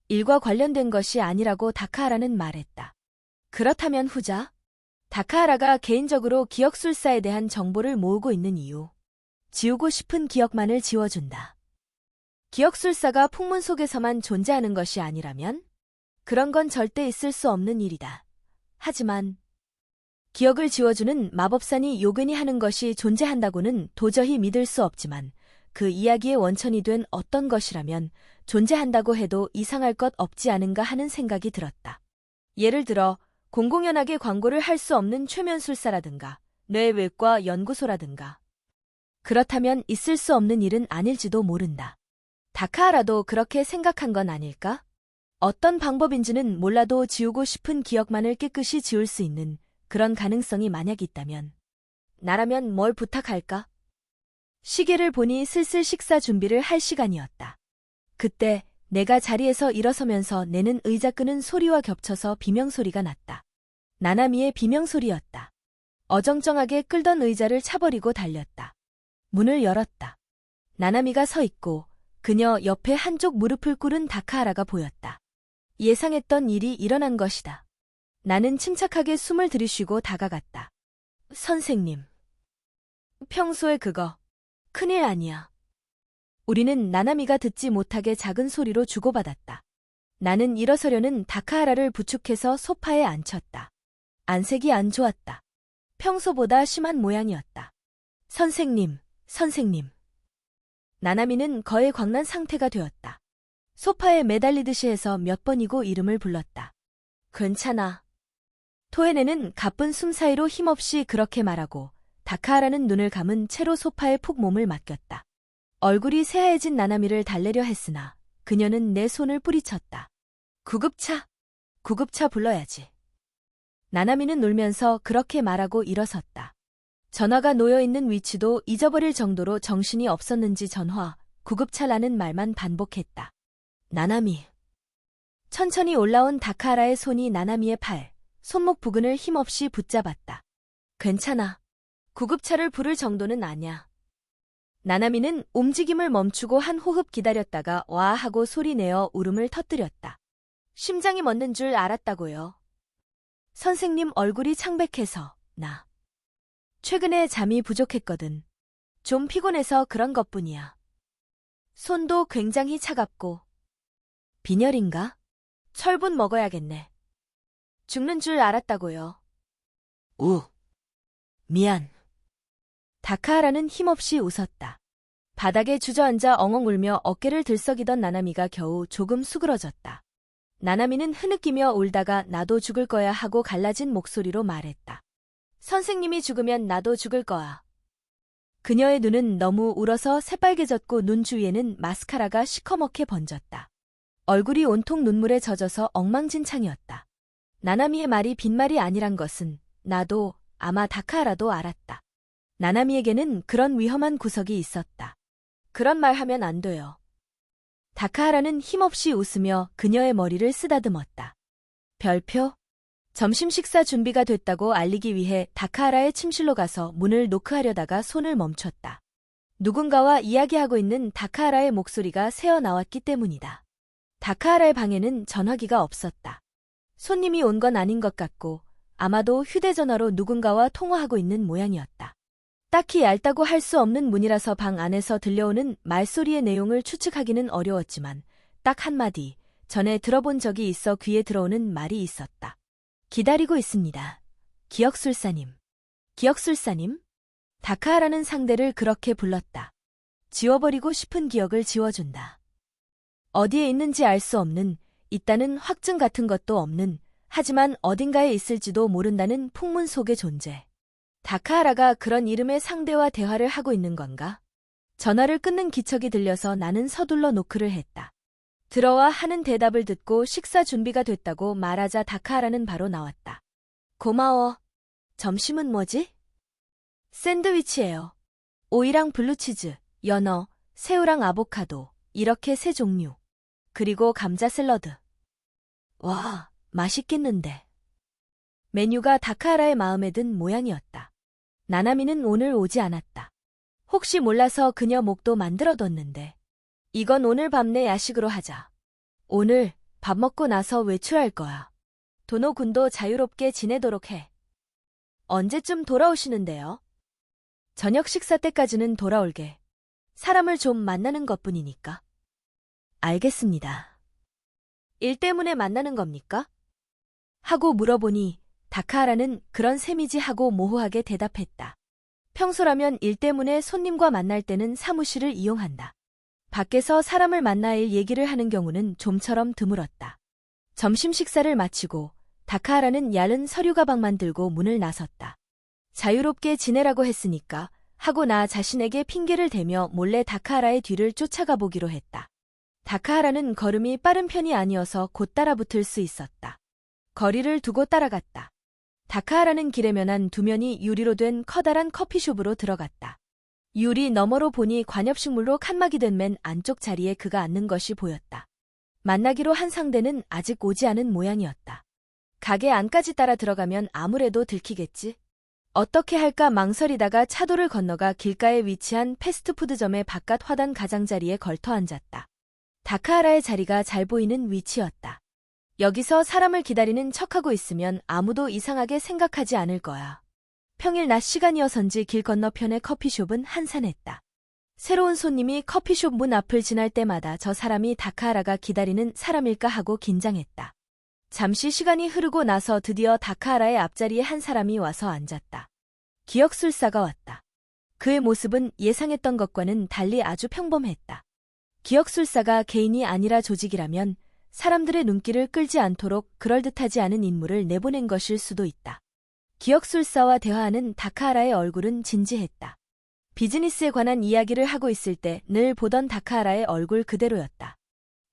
일과 관련된 것이 아니라고 다카하라는 말했다. 그렇다면 후자? 다카하라가 개인적으로 기억술사에 대한 정보를 모으고 있는 이유. 지우고 싶은 기억만을 지워준다. 기억술사가 풍문 속에서만 존재하는 것이 아니라면? 그런 건 절대 있을 수 없는 일이다. 하지만 기억을 지워주는 마법산이 요근이 하는 것이 존재한다고는 도저히 믿을 수 없지만 그 이야기의 원천이 된 어떤 것이라면 존재한다고 해도 이상할 것 없지 않은가 하는 생각이 들었다. 예를 들어 공공연하게 광고를 할 수 없는 최면술사라든가 뇌외과 연구소라든가. 그렇다면 있을 수 없는 일은 아닐지도 모른다. 다카하라도 그렇게 생각한 건 아닐까? 어떤 방법인지는 몰라도 지우고 싶은 기억만을 깨끗이 지울 수 있는 그런 가능성이 만약 있다면 나라면 뭘 부탁할까? 시계를 보니 슬슬 식사 준비를 할 시간이었다. 그때 내가 자리에서 일어서면서 내는 의자 끄는 소리와 겹쳐서 비명소리가 났다. 나나미의 비명소리였다. 어정쩡하게 끌던 의자를 차버리고 달렸다. 문을 열었다. 나나미가 서 있고 그녀 옆에 한쪽 무릎을 꿇은 다카하라가 보였다. 예상했던 일이 일어난 것이다. 나는 침착하게 숨을 들이쉬고 다가갔다. 선생님. 평소에 그거 큰일 아니야. 우리는 나나미가 듣지 못하게 작은 소리로 주고받았다. 나는 일어서려는 다카하라를 부축해서 소파에 앉혔다. 안색이 안 좋았다. 평소보다 심한 모양이었다. 선생님, 선생님. 나나미는 거의 광난 상태가 되었다. 소파에 매달리듯이 해서 몇 번이고 이름을 불렀다. 괜찮아. 토에네는 가쁜 숨 사이로 힘없이 그렇게 말하고 다카하라는 눈을 감은 채로 소파에 푹 몸을 맡겼다. 얼굴이 새하얘진 나나미를 달래려 했으나 그녀는 내 손을 뿌리쳤다. 구급차. 구급차 불러야지. 나나미는 놀면서 그렇게 말하고 일어섰다. 전화가 놓여있는 위치도 잊어버릴 정도로 정신이 없었는지 전화, 구급차라는 말만 반복했다. 나나미. 천천히 올라온 다카하라의 손이 나나미의 팔, 손목 부근을 힘없이 붙잡았다. 괜찮아. 구급차를 부를 정도는 아냐. 나나미는 움직임을 멈추고 한 호흡 기다렸다가 와 하고 소리내어 울음을 터뜨렸다. 심장이 멎는 줄 알았다고요. 선생님 얼굴이 창백해서 나. 최근에 잠이 부족했거든. 좀 피곤해서 그런 것뿐이야. 손도 굉장히 차갑고. 빈혈인가? 철분 먹어야겠네. 죽는 줄 알았다고요. 미안. 다카하라는 힘없이 웃었다. 바닥에 주저앉아 엉엉 울며 어깨를 들썩이던 나나미가 겨우 조금 수그러졌다. 나나미는 흐느끼며 울다가 나도 죽을 거야 하고 갈라진 목소리로 말했다. 선생님이 죽으면 나도 죽을 거야. 그녀의 눈은 너무 울어서 새빨개졌고 눈 주위에는 마스카라가 시커멓게 번졌다. 얼굴이 온통 눈물에 젖어서 엉망진창이었다. 나나미의 말이 빈말이 아니란 것은 나도 아마 다카하라도 알았다. 나나미에게는 그런 위험한 구석이 있었다. 그런 말 하면 안 돼요. 다카하라는 힘없이 웃으며 그녀의 머리를 쓰다듬었다. 별표? 점심 식사 준비가 됐다고 알리기 위해 다카하라의 침실로 가서 문을 노크하려다가 손을 멈췄다. 누군가와 이야기하고 있는 다카하라의 목소리가 새어나왔기 때문이다. 다카하라의 방에는 전화기가 없었다. 손님이 온 건 아닌 것 같고 아마도 휴대전화로 누군가와 통화하고 있는 모양이었다. 딱히 얇다고 할 수 없는 문이라서 방 안에서 들려오는 말소리의 내용을 추측하기는 어려웠지만 딱 한마디 전에 들어본 적이 있어 귀에 들어오는 말이 있었다. 기다리고 있습니다. 기억술사님. 기억술사님? 다카하라는 상대를 그렇게 불렀다. 지워버리고 싶은 기억을 지워준다. 어디에 있는지 알 수 없는, 있다는 확증 같은 것도 없는, 하지만 어딘가에 있을지도 모른다는 풍문 속의 존재. 다카하라가 그런 이름의 상대와 대화를 하고 있는 건가? 전화를 끊는 기척이 들려서 나는 서둘러 노크를 했다. 들어와 하는 대답을 듣고 식사 준비가 됐다고 말하자 다카하라는 바로 나왔다. 고마워. 점심은 뭐지? 샌드위치예요. 오이랑 블루치즈, 연어, 새우랑 아보카도, 이렇게 3종류. 그리고 감자 샐러드. 와, 맛있겠는데. 메뉴가 다카하라의 마음에 든 모양이었다. 나나미는 오늘 오지 않았다. 혹시 몰라서 그녀 목도 만들어뒀는데. 이건 오늘 밤 내 야식으로 하자. 오늘 밥 먹고 나서 외출할 거야. 도노군도 자유롭게 지내도록 해. 언제쯤 돌아오시는데요? 저녁 식사 때까지는 돌아올게. 사람을 좀 만나는 것뿐이니까. 알겠습니다. 일 때문에 만나는 겁니까? 하고 물어보니 다카하라는 그런 셈이지 하고 모호하게 대답했다. 평소라면 일 때문에 손님과 만날 때는 사무실을 이용한다. 밖에서 사람을 만나 일 얘기를 하는 경우는 좀처럼 드물었다. 점심 식사를 마치고 다카하라는 얇은 서류 가방만 들고 문을 나섰다. 자유롭게 지내라고 했으니까 하고 나 자신에게 핑계를 대며 몰래 다카하라의 뒤를 쫓아가 보기로 했다. 다카하라는 걸음이 빠른 편이 아니어서 곧 따라붙을 수 있었다. 거리를 두고 따라갔다. 다카하라는 길에 면한 두 면이 유리로 된 커다란 커피숍으로 들어갔다. 유리 너머로 보니 관엽식물로 칸막이 된 맨 안쪽 자리에 그가 앉는 것이 보였다. 만나기로 한 상대는 아직 오지 않은 모양이었다. 가게 안까지 따라 들어가면 아무래도 들키겠지. 어떻게 할까 망설이다가 차도를 건너가 길가에 위치한 패스트푸드점의 바깥 화단 가장자리에 걸터 앉았다. 다카하라의 자리가 잘 보이는 위치였다. 여기서 사람을 기다리는 척하고 있으면 아무도 이상하게 생각하지 않을 거야. 평일 낮 시간이어서인지 길 건너편의 커피숍은 한산했다. 새로운 손님이 커피숍 문 앞을 지날 때마다 저 사람이 다카하라가 기다리는 사람일까 하고 긴장했다. 잠시 시간이 흐르고 나서 드디어 다카하라의 앞자리에 한 사람이 와서 앉았다. 기억술사가 왔다. 그의 모습은 예상했던 것과는 달리 아주 평범했다. 기억술사가 개인이 아니라 조직이라면 사람들의 눈길을 끌지 않도록 그럴듯하지 않은 인물을 내보낸 것일 수도 있다. 기억술사와 대화하는 다카하라의 얼굴은 진지했다. 비즈니스에 관한 이야기를 하고 있을 때 늘 보던 다카하라의 얼굴 그대로였다.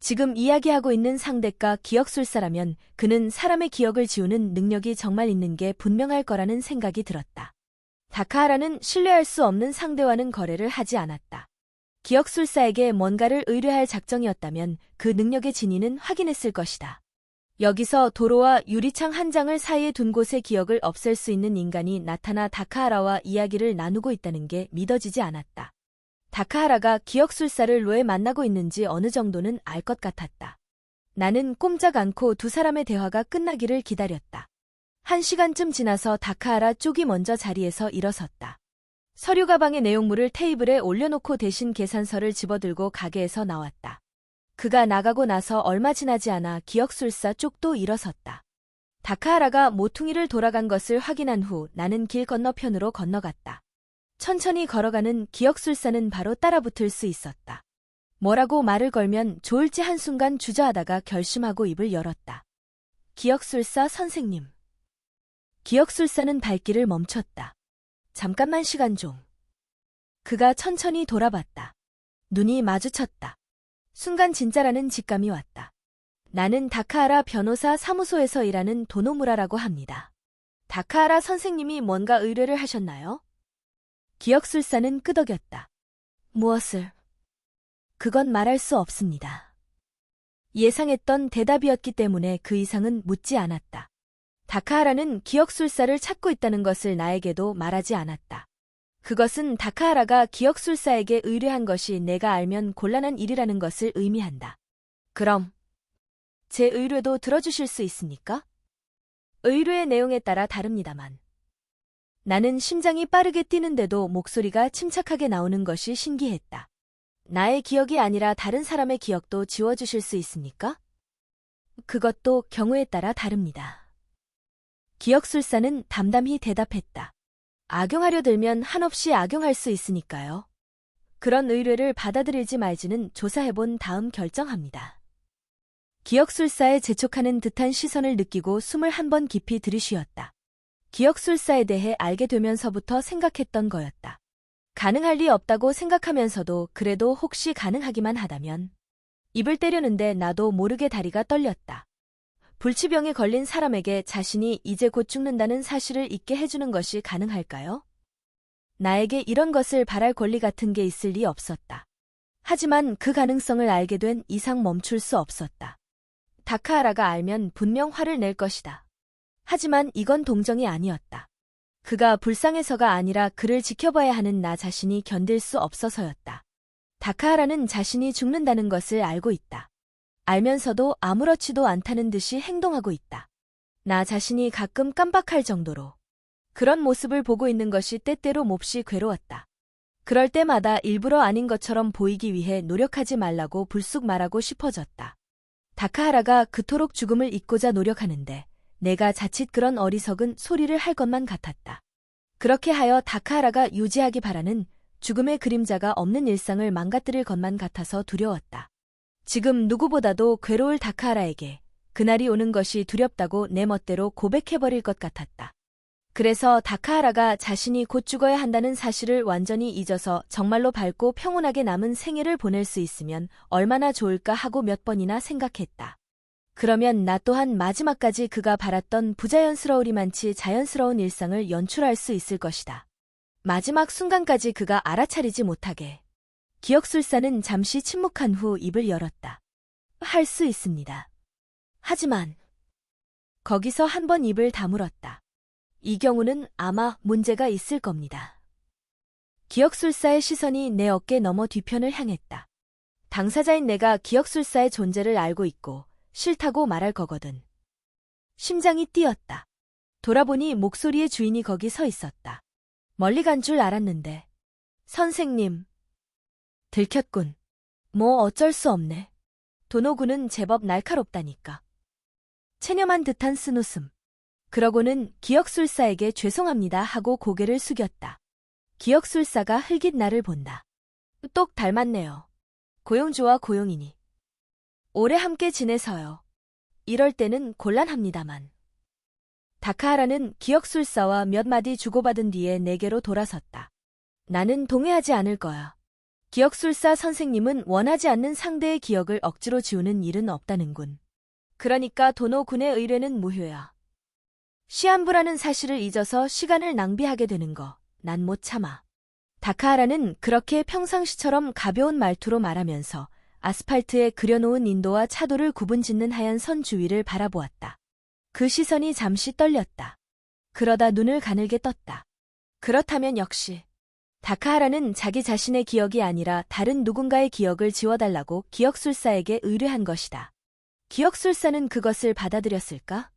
지금 이야기하고 있는 상대가 기억술사라면 그는 사람의 기억을 지우는 능력이 정말 있는 게 분명할 거라는 생각이 들었다. 다카하라는 신뢰할 수 없는 상대와는 거래를 하지 않았다. 기억술사에게 뭔가를 의뢰할 작정이었다면 그 능력의 진위는 확인했을 것이다. 여기서 도로와 유리창 한 장을 사이에 둔 곳의 기억을 없앨 수 있는 인간이 나타나 다카하라와 이야기를 나누고 있다는 게 믿어지지 않았다. 다카하라가 기억술사를 왜 만나고 있는지 어느 정도는 알 것 같았다. 나는 꼼짝 않고 두 사람의 대화가 끝나기를 기다렸다. 1시간쯤 지나서 다카하라 쪽이 먼저 자리에서 일어섰다. 서류 가방의 내용물을 테이블에 올려놓고 대신 계산서를 집어들고 가게에서 나왔다. 그가 나가고 나서 얼마 지나지 않아 기억술사 쪽도 일어섰다. 다카하라가 모퉁이를 돌아간 것을 확인한 후 나는 길 건너편으로 건너갔다. 천천히 걸어가는 기억술사는 바로 따라붙을 수 있었다. 뭐라고 말을 걸면 좋을지 한순간 주저하다가 결심하고 입을 열었다. 기억술사 선생님. 기억술사는 발길을 멈췄다. 잠깐만 시간 좀. 그가 천천히 돌아봤다. 눈이 마주쳤다. 순간 진짜라는 직감이 왔다. 나는 다카하라 변호사 사무소에서 일하는 도노무라라고 합니다. 다카하라 선생님이 뭔가 의뢰를 하셨나요? 기억술사는 끄덕였다. 무엇을? 그건 말할 수 없습니다. 예상했던 대답이었기 때문에 그 이상은 묻지 않았다. 다카하라는 기억술사를 찾고 있다는 것을 나에게도 말하지 않았다. 그것은 다카하라가 기억술사에게 의뢰한 것이 내가 알면 곤란한 일이라는 것을 의미한다. 그럼 제 의뢰도 들어주실 수 있습니까? 의뢰의 내용에 따라 다릅니다만. 나는 심장이 빠르게 뛰는데도 목소리가 침착하게 나오는 것이 신기했다. 나의 기억이 아니라 다른 사람의 기억도 지워주실 수 있습니까? 그것도 경우에 따라 다릅니다. 기억술사는 담담히 대답했다. 악용하려 들면 한없이 악용할 수 있으니까요. 그런 의뢰를 받아들일지 말지는 조사해본 다음 결정합니다. 기억술사의 재촉하는 듯한 시선을 느끼고 숨을 한 번 깊이 들이쉬었다. 기억술사에 대해 알게 되면서부터 생각했던 거였다. 가능할 리 없다고 생각하면서도 그래도 혹시 가능하기만 하다면. 입을 때려는데 나도 모르게 다리가 떨렸다. 불치병에 걸린 사람에게 자신이 이제 곧 죽는다는 사실을 잊게 해주는 것이 가능할까요? 나에게 이런 것을 바랄 권리 같은 게 있을 리 없었다. 하지만 그 가능성을 알게 된 이상 멈출 수 없었다. 다카하라가 알면 분명 화를 낼 것이다. 하지만 이건 동정이 아니었다. 그가 불쌍해서가 아니라 그를 지켜봐야 하는 나 자신이 견딜 수 없어서였다. 다카하라는 자신이 죽는다는 것을 알고 있다. 알면서도 아무렇지도 않다는 듯이 행동하고 있다. 나 자신이 가끔 깜박할 정도로. 그런 모습을 보고 있는 것이 때때로 몹시 괴로웠다. 그럴 때마다 일부러 아닌 것처럼 보이기 위해 노력하지 말라고 불쑥 말하고 싶어졌다. 다카하라가 그토록 죽음을 잊고자 노력하는데 내가 자칫 그런 어리석은 소리를 할 것만 같았다. 그렇게 하여 다카하라가 유지하기 바라는 죽음의 그림자가 없는 일상을 망가뜨릴 것만 같아서 두려웠다. 지금 누구보다도 괴로울 다카하라에게 그날이 오는 것이 두렵다고 내 멋대로 고백해버릴 것 같았다. 그래서 다카하라가 자신이 곧 죽어야 한다는 사실을 완전히 잊어서 정말로 밝고 평온하게 남은 생애를 보낼 수 있으면 얼마나 좋을까 하고 몇 번이나 생각했다. 그러면 나 또한 마지막까지 그가 바랐던 부자연스러우리만치 자연스러운 일상을 연출할 수 있을 것이다. 마지막 순간까지 그가 알아차리지 못하게. 기억술사는 잠시 침묵한 후 입을 열었다. 할 수 있습니다. 하지만 거기서 한 번 입을 다물었다. 이 경우는 아마 문제가 있을 겁니다. 기억술사의 시선이 내 어깨 너머 뒤편을 향했다. 당사자인 내가 기억술사의 존재를 알고 있고 싫다고 말할 거거든. 심장이 뛰었다. 돌아보니 목소리의 주인이 거기 서 있었다. 멀리 간 줄 알았는데. 선생님. 들켰군. 뭐 어쩔 수 없네. 도노구는 제법 날카롭다니까. 체념한 듯한 쓴웃음. 그러고는 기억술사에게 죄송합니다 하고 고개를 숙였다. 기억술사가 흘깃 나를 본다. 똑 닮았네요. 고용주와 고용이니. 오래 함께 지내서요. 이럴 때는 곤란합니다만. 다카하라는 기억술사와 몇 마디 주고받은 뒤에 내게로 돌아섰다. 나는 동의하지 않을 거야. 기억술사 선생님은 원하지 않는 상대의 기억을 억지로 지우는 일은 없다는군. 그러니까 도노군의 의뢰는 무효야. 시한부라는 사실을 잊어서 시간을 낭비하게 되는 거, 난 못 참아. 다카하라는 그렇게 평상시처럼 가벼운 말투로 말하면서 아스팔트에 그려놓은 인도와 차도를 구분짓는 하얀 선 주위를 바라보았다. 그 시선이 잠시 떨렸다. 그러다 눈을 가늘게 떴다. 그렇다면 역시 다카하라는 자기 자신의 기억이 아니라 다른 누군가의 기억을 지워달라고 기억술사에게 의뢰한 것이다. 기억술사는 그것을 받아들였을까?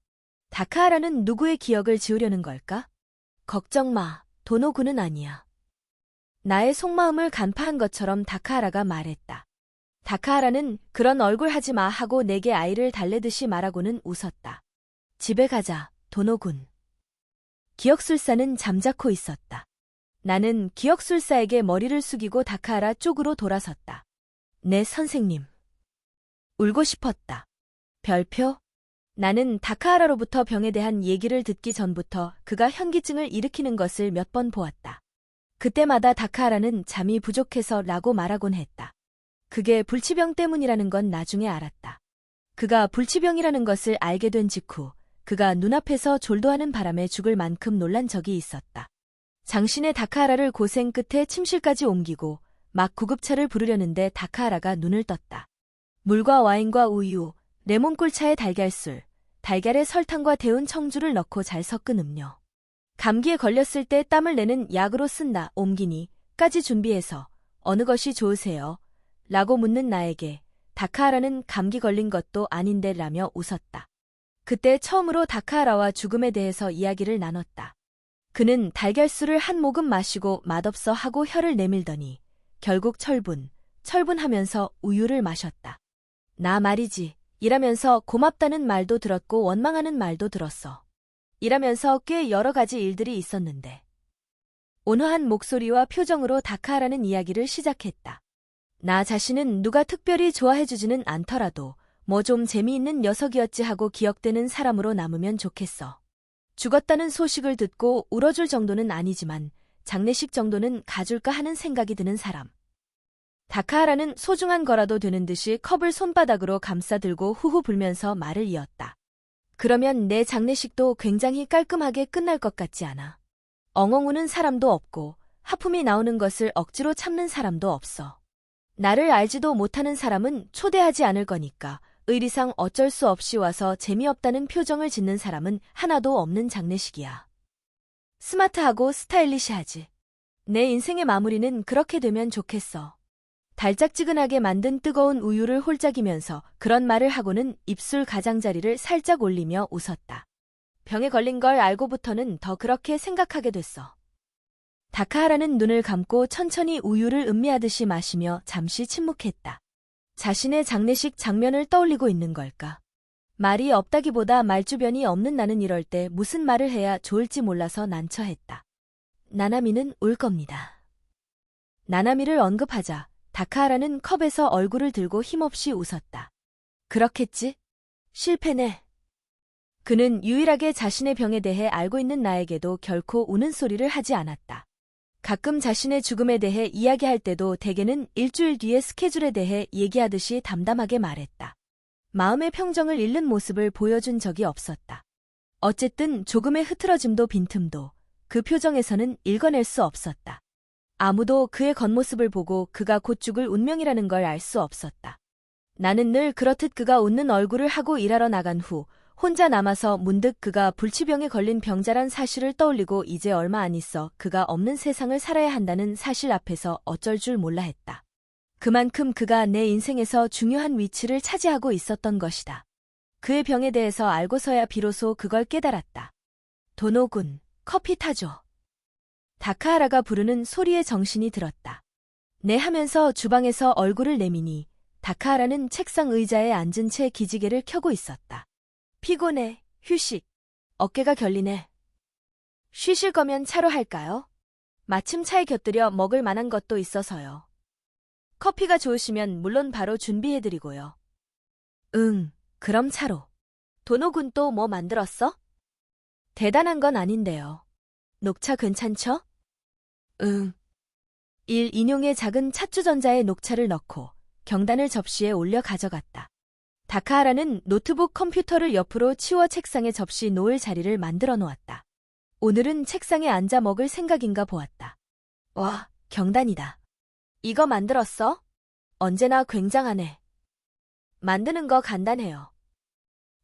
다카하라는 누구의 기억을 지우려는 걸까? 걱정 마, 도노군은 아니야. 나의 속마음을 간파한 것처럼 다카하라가 말했다. 다카하라는 그런 얼굴 하지 마 하고 내게 아이를 달래듯이 말하고는 웃었다. 집에 가자, 도노군. 기억술사는 잠자코 있었다. 나는 기억술사에게 머리를 숙이고 다카하라 쪽으로 돌아섰다. 네, 선생님. 울고 싶었다. 별표? 나는 다카하라로부터 병에 대한 얘기를 듣기 전부터 그가 현기증을 일으키는 것을 몇 번 보았다. 그때마다 다카하라는 잠이 부족해서 라고 말하곤 했다. 그게 불치병 때문이라는 건 나중에 알았다. 그가 불치병이라는 것을 알게 된 직후 그가 눈앞에서 졸도하는 바람에 죽을 만큼 놀란 적이 있었다. 장신의 다카하라를 고생 끝에 침실까지 옮기고 막 구급차를 부르려는데 다카하라가 눈을 떴다. 물과 와인과 우유, 레몬꿀차에 달걀술, 달걀에 설탕과 데운 청주를 넣고 잘 섞은 음료. 감기에 걸렸을 때 땀을 내는 약으로 쓴다, 옮기니까지 준비해서 어느 것이 좋으세요? 라고 묻는 나에게 다카하라는 감기 걸린 것도 아닌데 라며 웃었다. 그때 처음으로 다카하라와 죽음에 대해서 이야기를 나눴다. 그는 달걀술을 한 모금 마시고 맛없어 하고 혀를 내밀더니 결국 철분하면서 우유를 마셨다. 나 말이지, 일하면서 고맙다는 말도 들었고 원망하는 말도 들었어. 일하면서 꽤 여러 가지 일들이 있었는데. 온화한 목소리와 표정으로 다카하라는 이야기를 시작했다. 나 자신은 누가 특별히 좋아해주지는 않더라도 뭐 좀 재미있는 녀석이었지 하고 기억되는 사람으로 남으면 좋겠어. 죽었다는 소식을 듣고 울어줄 정도는 아니지만 장례식 정도는 가줄까 하는 생각이 드는 사람. 다카하라는 소중한 거라도 되는 듯이 컵을 손바닥으로 감싸들고 후후 불면서 말을 이었다. 그러면 내 장례식도 굉장히 깔끔하게 끝날 것 같지 않아. 엉엉 우는 사람도 없고 하품이 나오는 것을 억지로 참는 사람도 없어. 나를 알지도 못하는 사람은 초대하지 않을 거니까 의리상 어쩔 수 없이 와서 재미없다는 표정을 짓는 사람은 하나도 없는 장례식이야. 스마트하고 스타일리시하지. 내 인생의 마무리는 그렇게 되면 좋겠어. 달짝지근하게 만든 뜨거운 우유를 홀짝이면서 그런 말을 하고는 입술 가장자리를 살짝 올리며 웃었다. 병에 걸린 걸 알고부터는 더 그렇게 생각하게 됐어. 다카하라는 눈을 감고 천천히 우유를 음미하듯이 마시며 잠시 침묵했다. 자신의 장례식 장면을 떠올리고 있는 걸까? 말이 없다기보다 말주변이 없는 나는 이럴 때 무슨 말을 해야 좋을지 몰라서 난처했다. 나나미는 울 겁니다. 나나미를 언급하자 다카하라는 컵에서 얼굴을 들고 힘없이 웃었다. 그렇겠지? 실패네. 그는 유일하게 자신의 병에 대해 알고 있는 나에게도 결코 우는 소리를 하지 않았다. 가끔 자신의 죽음에 대해 이야기할 때도 대개는 일주일 뒤의 스케줄에 대해 얘기하듯이 담담하게 말했다. 마음의 평정을 잃는 모습을 보여준 적이 없었다. 어쨌든 조금의 흐트러짐도 빈틈도 그 표정에서는 읽어낼 수 없었다. 아무도 그의 겉모습을 보고 그가 곧 죽을 운명이라는 걸 알 수 없었다. 나는 늘 그렇듯 그가 웃는 얼굴을 하고 일하러 나간 후 혼자 남아서 문득 그가 불치병에 걸린 병자란 사실을 떠올리고 이제 얼마 안 있어 그가 없는 세상을 살아야 한다는 사실 앞에서 어쩔 줄 몰라 했다. 그만큼 그가 내 인생에서 중요한 위치를 차지하고 있었던 것이다. 그의 병에 대해서 알고서야 비로소 그걸 깨달았다. 도노군, 커피 타줘. 다카하라가 부르는 소리에 정신이 들었다. 네 하면서 주방에서 얼굴을 내미니 다카하라는 책상 의자에 앉은 채 기지개를 켜고 있었다. 피곤해, 휴식. 어깨가 결리네. 쉬실 거면 차로 할까요? 마침 차에 곁들여 먹을 만한 것도 있어서요. 커피가 좋으시면 물론 바로 준비해드리고요. 그럼 차로. 도노군 또 뭐 만들었어? 대단한 건 아닌데요. 녹차 괜찮죠? 인용의 작은 찻주전자에 녹차를 넣고 경단을 접시에 올려 가져갔다. 다카하라는 노트북 컴퓨터를 옆으로 치워 책상에 접시 놓을 자리를 만들어 놓았다. 오늘은 책상에 앉아 먹을 생각인가 보았다. 와, 경단이다. 이거 만들었어? 언제나 굉장하네. 만드는 거 간단해요.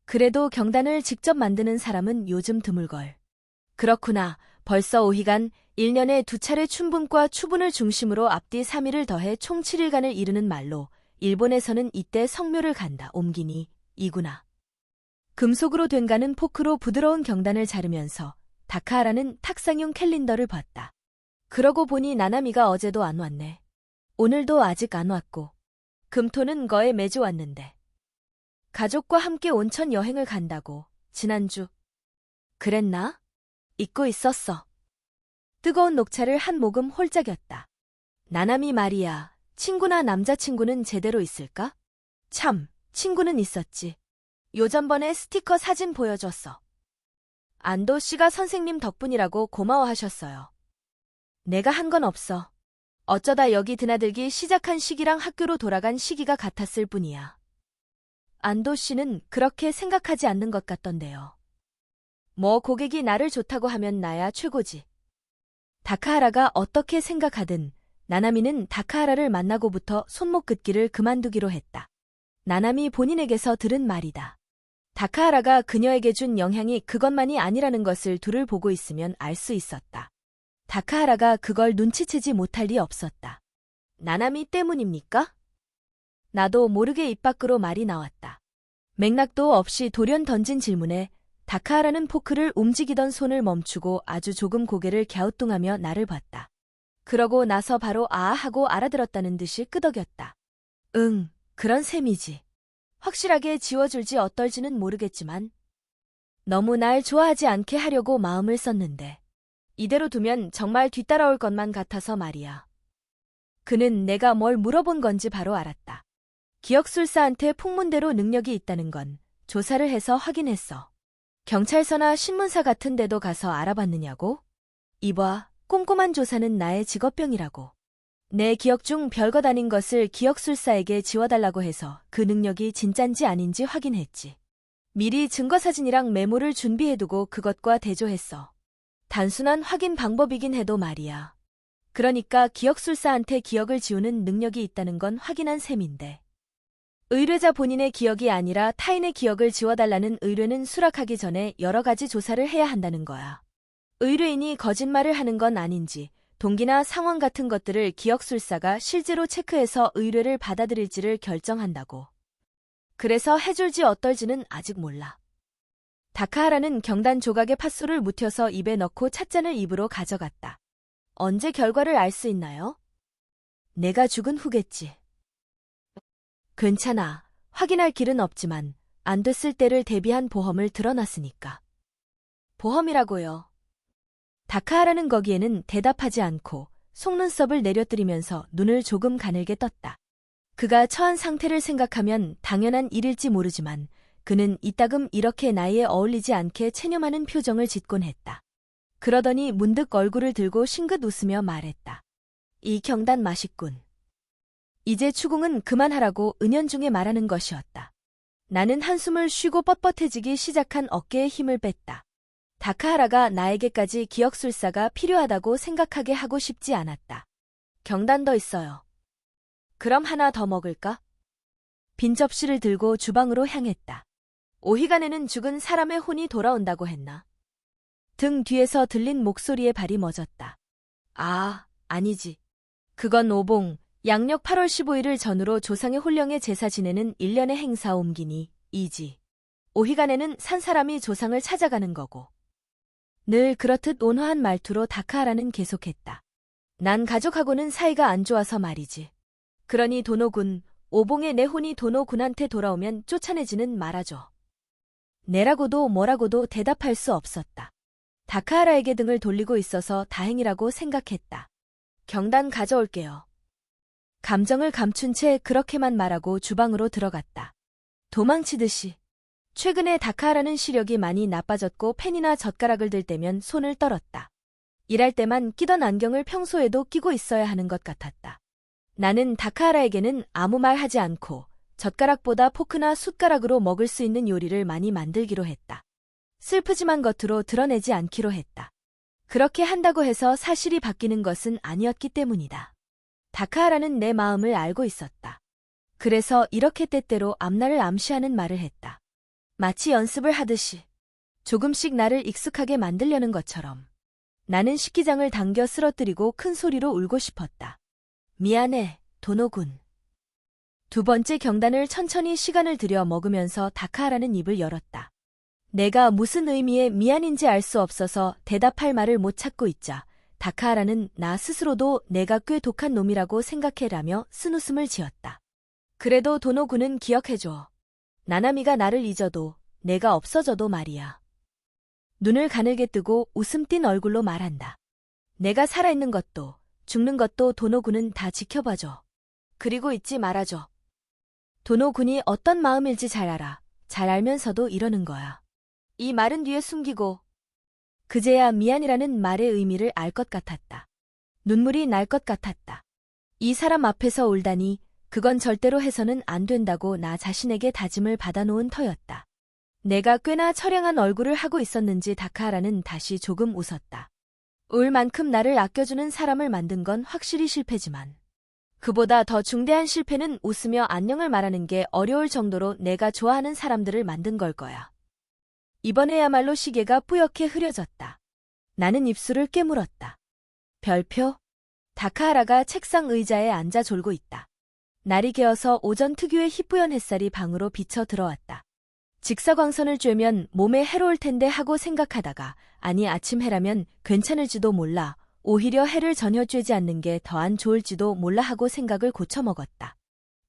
그래도 경단을 직접 만드는 사람은 요즘 드물걸. 그렇구나. 벌써 5희간 1년에 2차례 춘분과 추분을 중심으로 앞뒤 3일을 더해 총 7일간을 이르는 말로 일본에서는 이때 성묘를 간다. 옴기니 이구나. 금속으로 된 가는 포크로 부드러운 경단을 자르면서 다카하라는 탁상용 캘린더를 봤다. 그러고 보니 나나미가 어제도 안 왔네. 오늘도 아직 안 왔고. 금토는 거에 매주 왔는데. 가족과 함께 온천 여행을 간다고. 지난주. 그랬나? 잊고 있었어. 뜨거운 녹차를 한 모금 홀짝였다. 나나미 말이야. 친구나 남자친구는 제대로 있을까? 참, 친구는 있었지. 요전번에 스티커 사진 보여줬어. 안도 씨가 선생님 덕분이라고 고마워하셨어요. 내가 한 건 없어. 어쩌다 여기 드나들기 시작한 시기랑 학교로 돌아간 시기가 같았을 뿐이야. 안도 씨는 그렇게 생각하지 않는 것 같던데요. 뭐 고객이 나를 좋다고 하면 나야 최고지. 다카하라가 어떻게 생각하든 나나미는 다카하라를 만나고부터 손목 긋기를 그만두기로 했다. 나나미 본인에게서 들은 말이다. 다카하라가 그녀에게 준 영향이 그것만이 아니라는 것을 둘을 보고 있으면 알 수 있었다. 다카하라가 그걸 눈치채지 못할 리 없었다. 나나미 때문입니까? 나도 모르게 입 밖으로 말이 나왔다. 맥락도 없이 돌연 던진 질문에 다카하라는 포크를 움직이던 손을 멈추고 아주 조금 고개를 갸우뚱하며 나를 봤다. 그러고 나서 바로 아아 하고 알아들었다는 듯이 끄덕였다. 응, 그런 셈이지. 확실하게 지워줄지 어떨지는 모르겠지만 너무 날 좋아하지 않게 하려고 마음을 썼는데 이대로 두면 정말 뒤따라올 것만 같아서 말이야. 그는 내가 뭘 물어본 건지 바로 알았다. 기억술사한테 풍문대로 능력이 있다는 건 조사를 해서 확인했어. 경찰서나 신문사 같은 데도 가서 알아봤느냐고? 이봐, 꼼꼼한 조사는 나의 직업병이라고. 내 기억 중 별것 아닌 것을 기억술사에게 지워달라고 해서 그 능력이 진짠지 아닌지 확인했지. 미리 증거사진이랑 메모를 준비해두고 그것과 대조했어. 단순한 확인 방법이긴 해도 말이야. 그러니까 기억술사한테 기억을 지우는 능력이 있다는 건 확인한 셈인데. 의뢰자 본인의 기억이 아니라 타인의 기억을 지워달라는 의뢰는 수락하기 전에 여러 가지 조사를 해야 한다는 거야. 의뢰인이 거짓말을 하는 건 아닌지, 동기나 상황 같은 것들을 기억술사가 실제로 체크해서 의뢰를 받아들일지를 결정한다고. 그래서 해줄지 어떨지는 아직 몰라. 다카하라는 경단 조각에 팥소를 묻혀서 입에 넣고 찻잔을 입으로 가져갔다. 언제 결과를 알 수 있나요? 내가 죽은 후겠지. 괜찮아. 확인할 길은 없지만 안 됐을 때를 대비한 보험을 들어놨으니까. 보험이라고요. 다카하라는 거기에는 대답하지 않고 속눈썹을 내려뜨리면서 눈을 조금 가늘게 떴다. 그가 처한 상태를 생각하면 당연한 일일지 모르지만 그는 이따금 이렇게 나이에 어울리지 않게 체념하는 표정을 짓곤 했다. 그러더니 문득 얼굴을 들고 싱긋 웃으며 말했다. 이 경단 맛있군. 이제 추궁은 그만하라고 은연중에 말하는 것이었다. 나는 한숨을 쉬고 뻣뻣해지기 시작한 어깨에 힘을 뺐다. 다카하라가 나에게까지 기억술사가 필요하다고 생각하게 하고 싶지 않았다. 경단 더 있어요. 그럼 하나 더 먹을까? 빈 접시를 들고 주방으로 향했다. 5희간에는 죽은 사람의 혼이 돌아온다고 했나? 등 뒤에서 들린 목소리에 발이 멎었다. 아, 아니지. 그건 오봉, 양력 8월 15일을 전후로 조상의 홀령의 제사 지내는 1년의 행사 옮기니 이지. 5희간에는 산 사람이 조상을 찾아가는 거고. 늘 그렇듯 온화한 말투로 다카하라는 계속했다. 난 가족하고는 사이가 안 좋아서 말이지. 그러니 도노군, 오봉의 내 혼이 도노군한테 돌아오면 쫓아내지는 말아줘. 내라고도 뭐라고도 대답할 수 없었다. 다카하라에게 등을 돌리고 있어서 다행이라고 생각했다. 경단 가져올게요. 감정을 감춘 채 그렇게만 말하고 주방으로 들어갔다. 도망치듯이. 최근에 다카하라는 시력이 많이 나빠졌고 펜이나 젓가락을 들 때면 손을 떨었다. 일할 때만 끼던 안경을 평소에도 끼고 있어야 하는 것 같았다. 나는 다카하라에게는 아무 말 하지 않고 젓가락보다 포크나 숟가락으로 먹을 수 있는 요리를 많이 만들기로 했다. 슬프지만 겉으로 드러내지 않기로 했다. 그렇게 한다고 해서 사실이 바뀌는 것은 아니었기 때문이다. 다카하라는 내 마음을 알고 있었다. 그래서 이렇게 때때로 앞날을 암시하는 말을 했다. 마치 연습을 하듯이 조금씩 나를 익숙하게 만들려는 것처럼. 나는 식기장을 당겨 쓰러뜨리고 큰 소리로 울고 싶었다. 미안해, 도노군. 두 번째 경단을 천천히 시간을 들여 먹으면서 다카하라는 입을 열었다. 내가 무슨 의미의 미안인지 알 수 없어서 대답할 말을 못 찾고 있자 다카하라는 나 스스로도 내가 꽤 독한 놈이라고 생각해라며 쓴웃음을 지었다. 그래도 도노군은 기억해줘. 나나미가 나를 잊어도 내가 없어져도 말이야. 눈을 가늘게 뜨고 웃음 띤 얼굴로 말한다. 내가 살아있는 것도 죽는 것도 도노군은 다 지켜봐줘. 그리고 잊지 말아줘. 도노군이 어떤 마음일지 잘 알아. 잘 알면서도 이러는 거야. 이 말은 뒤에 숨기고 그제야 미안이라는 말의 의미를 알 것 같았다. 눈물이 날 것 같았다. 이 사람 앞에서 울다니 그건 절대로 해서는 안 된다고 나 자신에게 다짐을 받아놓은 터였다. 내가 꽤나 처량한 얼굴을 하고 있었는지 다카하라는 다시 조금 웃었다. 울 만큼 나를 아껴주는 사람을 만든 건 확실히 실패지만 그보다 더 중대한 실패는 웃으며 안녕을 말하는 게 어려울 정도로 내가 좋아하는 사람들을 만든 걸 거야. 이번에야말로 시계가 뿌옇게 흐려졌다. 나는 입술을 깨물었다. 별표? 다카하라가 책상 의자에 앉아 졸고 있다. 날이 개어서 오전 특유의 희뿌연 햇살이 방으로 비쳐 들어왔다. 직사광선을 쬐면 몸에 해로울 텐데 하고 생각하다가 아니 아침 해라면 괜찮을지도 몰라. 오히려 해를 전혀 쬐지 않는 게 더한 좋을지도 몰라 하고 생각을 고쳐먹었다.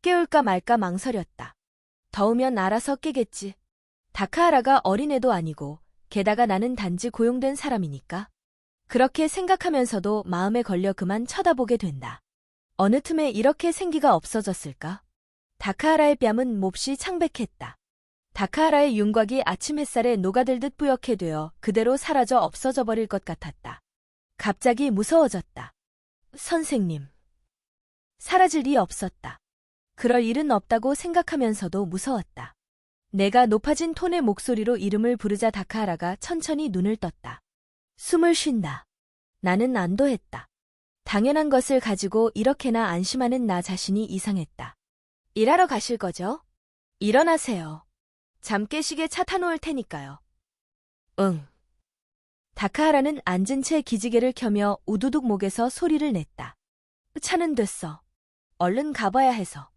깨울까 말까 망설였다. 더우면 알아서 깨겠지. 다카하라가 어린애도 아니고 게다가 나는 단지 고용된 사람이니까. 그렇게 생각하면서도 마음에 걸려 그만 쳐다보게 된다. 어느 틈에 이렇게 생기가 없어졌을까? 다카하라의 뺨은 몹시 창백했다. 다카하라의 윤곽이 아침 햇살에 녹아들듯 뿌옇게 되어 그대로 사라져 없어져 버릴 것 같았다. 갑자기 무서워졌다. 선생님. 사라질 리 없었다. 그럴 일은 없다고 생각하면서도 무서웠다. 내가 높아진 톤의 목소리로 이름을 부르자 다카하라가 천천히 눈을 떴다. 숨을 쉰다. 나는 안도했다. 당연한 것을 가지고 이렇게나 안심하는 나 자신이 이상했다. 일하러 가실 거죠? 일어나세요. 잠 깨시게 차 타놓을 테니까요. 응. 다카하라는 앉은 채 기지개를 켜며 우두둑 목에서 소리를 냈다. 차는 됐어. 얼른 가봐야 해서.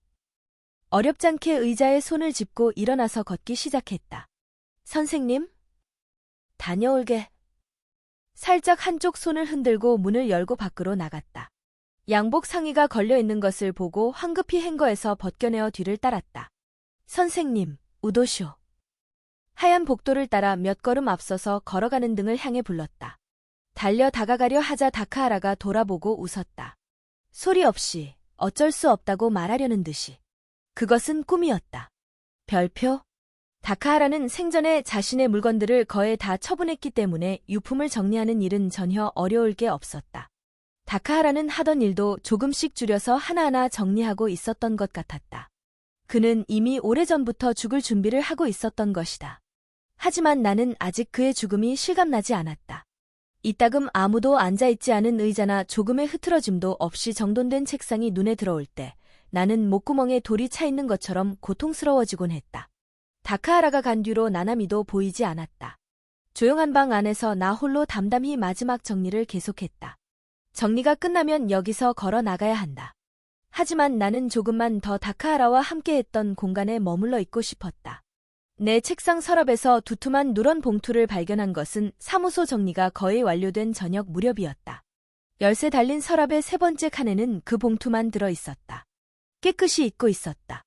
어렵잖게 의자에 손을 짚고 일어나서 걷기 시작했다. 선생님? 다녀올게. 살짝 한쪽 손을 흔들고 문을 열고 밖으로 나갔다. 양복 상의가 걸려있는 것을 보고 황급히 행거에서 벗겨내어 뒤를 따랐다. 선생님, 우도쇼. 하얀 복도를 따라 몇 걸음 앞서서 걸어가는 등을 향해 불렀다. 달려 다가가려 하자 다카하라가 돌아보고 웃었다. 소리 없이 어쩔 수 없다고 말하려는 듯이. 그것은 꿈이었다. 별표? 다카하라는 생전에 자신의 물건들을 거의 다 처분했기 때문에 유품을 정리하는 일은 전혀 어려울 게 없었다. 다카하라는 하던 일도 조금씩 줄여서 하나하나 정리하고 있었던 것 같았다. 그는 이미 오래전부터 죽을 준비를 하고 있었던 것이다. 하지만 나는 아직 그의 죽음이 실감나지 않았다. 이따금 아무도 앉아있지 않은 의자나 조금의 흐트러짐도 없이 정돈된 책상이 눈에 들어올 때 나는 목구멍에 돌이 차 있는 것처럼 고통스러워지곤 했다. 다카하라가 간 뒤로 나나미도 보이지 않았다. 조용한 방 안에서 나 홀로 담담히 마지막 정리를 계속했다. 정리가 끝나면 여기서 걸어 나가야 한다. 하지만 나는 조금만 더 다카하라와 함께했던 공간에 머물러 있고 싶었다. 내 책상 서랍에서 두툼한 누런 봉투를 발견한 것은 사무소 정리가 거의 완료된 저녁 무렵이었다. 열쇠 달린 서랍의 세 번째 칸에는 그 봉투만 들어 있었다. 깨끗이 잊고 있었다.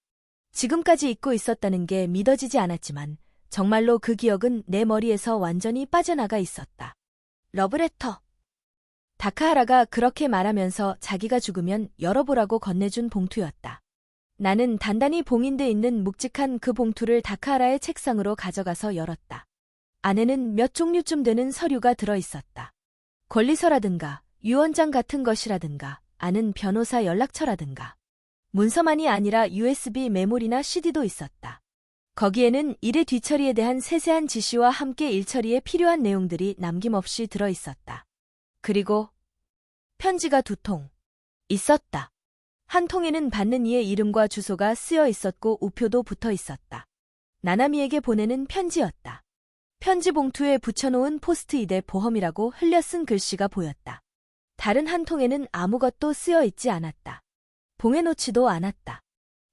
지금까지 잊고 있었다는 게 믿어지지 않았지만 정말로 그 기억은 내 머리에서 완전히 빠져나가 있었다. 러브레터. 다카하라가 그렇게 말하면서 자기가 죽으면 열어보라고 건네준 봉투였다. 나는 단단히 봉인돼 있는 묵직한 그 봉투를 다카하라의 책상으로 가져가서 열었다. 안에는 몇 종류쯤 되는 서류가 들어있었다. 권리서라든가 유언장 같은 것이라든가 아는 변호사 연락처라든가 문서만이 아니라 USB 메모리나 CD도 있었다. 거기에는 일의 뒤처리에 대한 세세한 지시와 함께 일처리에 필요한 내용들이 남김없이 들어있었다. 그리고 편지가 2통 있었다. 한 통에는 받는 이의 이름과 주소가 쓰여 있었고 우표도 붙어 있었다. 나나미에게 보내는 편지였다. 편지 봉투에 붙여놓은 포스트잇에 보험이라고 흘려 쓴 글씨가 보였다. 다른 한 통에는 아무것도 쓰여 있지 않았다. 봉해놓지도 않았다.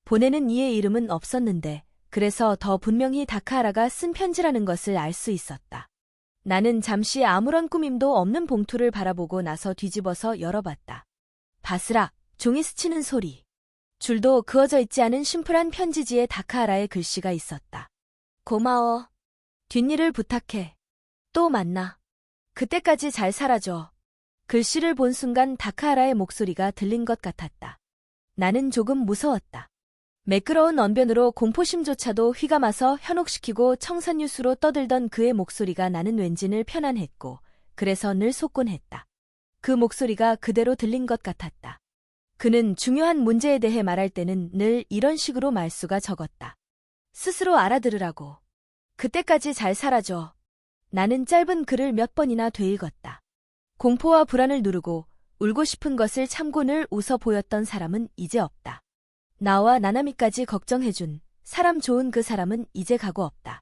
보내는 이의 이름은 없었는데 그래서 더 분명히 다카하라가 쓴 편지라는 것을 알 수 있었다. 나는 잠시 아무런 꾸밈도 없는 봉투를 바라보고 나서 뒤집어서 열어봤다. 바스락, 종이 스치는 소리. 줄도 그어져 있지 않은 심플한 편지지에 다카하라의 글씨가 있었다. 고마워. 뒷일을 부탁해. 또 만나. 그때까지 잘 살아줘. 글씨를 본 순간 다카하라의 목소리가 들린 것 같았다. 나는 조금 무서웠다. 매끄러운 언변으로 공포심조차도 휘감아서 현혹시키고 청산유수로 떠들던 그의 목소리가 나는 왠지 늘 편안했고 그래서 늘 속곤했다. 그 목소리가 그대로 들린 것 같았다. 그는 중요한 문제에 대해 말할 때는 늘 이런 식으로 말수가 적었다. 스스로 알아들으라고. 그때까지 잘 살아줘. 나는 짧은 글을 몇 번이나 되읽었다. 공포와 불안을 누르고 울고 싶은 것을 참고 늘 웃어 보였던 사람은 이제 없다. 나와 나나미까지 걱정해준 사람 좋은 그 사람은 이제 가고 없다.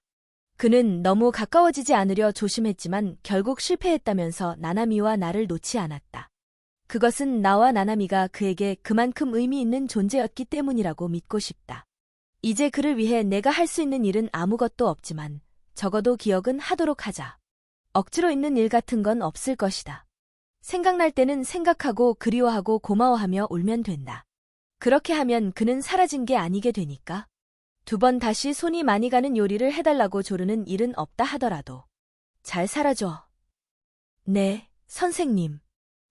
그는 너무 가까워지지 않으려 조심했지만 결국 실패했다면서 나나미와 나를 놓지 않았다. 그것은 나와 나나미가 그에게 그만큼 의미 있는 존재였기 때문이라고 믿고 싶다. 이제 그를 위해 내가 할 수 있는 일은 아무것도 없지만 적어도 기억은 하도록 하자. 억지로 있는 일 같은 건 없을 것이다. 생각날 때는 생각하고 그리워하고 고마워하며 울면 된다. 그렇게 하면 그는 사라진 게 아니게 되니까. 2번 다시 손이 많이 가는 요리를 해달라고 조르는 일은 없다 하더라도. 잘 살아줘. 네, 선생님.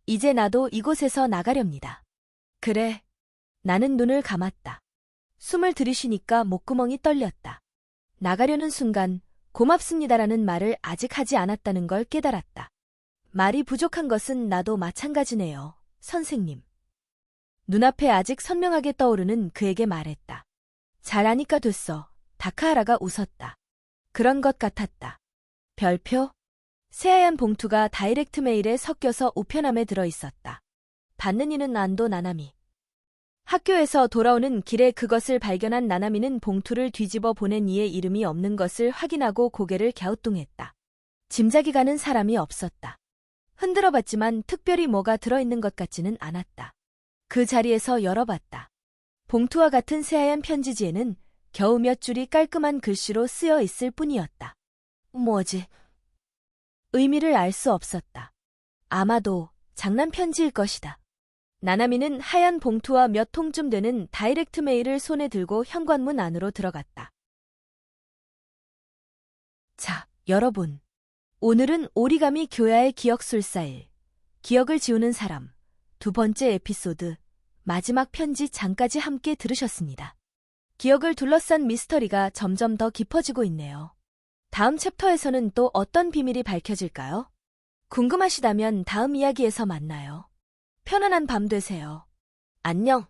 이제 나도 이곳에서 나가렵니다. 그래. 나는 눈을 감았다. 숨을 들이쉬니까 목구멍이 떨렸다. 나가려는 순간 고맙습니다라는 말을 아직 하지 않았다는 걸 깨달았다. 말이 부족한 것은 나도 마찬가지네요, 선생님. 눈앞에 아직 선명하게 떠오르는 그에게 말했다. 잘 아니까 됐어. 다카하라가 웃었다. 그런 것 같았다. 별표? 새하얀 봉투가 다이렉트 메일에 섞여서 우편함에 들어있었다. 받는 이는 안도 나나미. 학교에서 돌아오는 길에 그것을 발견한 나나미는 봉투를 뒤집어 보낸 이의 이름이 없는 것을 확인하고 고개를 갸우뚱했다. 짐작이 가는 사람이 없었다. 흔들어봤지만 특별히 뭐가 들어있는 것 같지는 않았다. 그 자리에서 열어봤다. 봉투와 같은 새하얀 편지지에는 겨우 몇 줄이 깔끔한 글씨로 쓰여 있을 뿐이었다. 뭐지? 의미를 알 수 없었다. 아마도 장난 편지일 것이다. 나나미는 하얀 봉투와 몇 통쯤 되는 다이렉트 메일을 손에 들고 현관문 안으로 들어갔다. 자, 여러분. 오늘은 오리가미 교야의 기억술사일, 기억을 지우는 사람, 2번째 에피소드, 마지막 편지 장까지 함께 들으셨습니다. 기억을 둘러싼 미스터리가 점점 더 깊어지고 있네요. 다음 챕터에서는 또 어떤 비밀이 밝혀질까요? 궁금하시다면 다음 이야기에서 만나요. 편안한 밤 되세요. 안녕.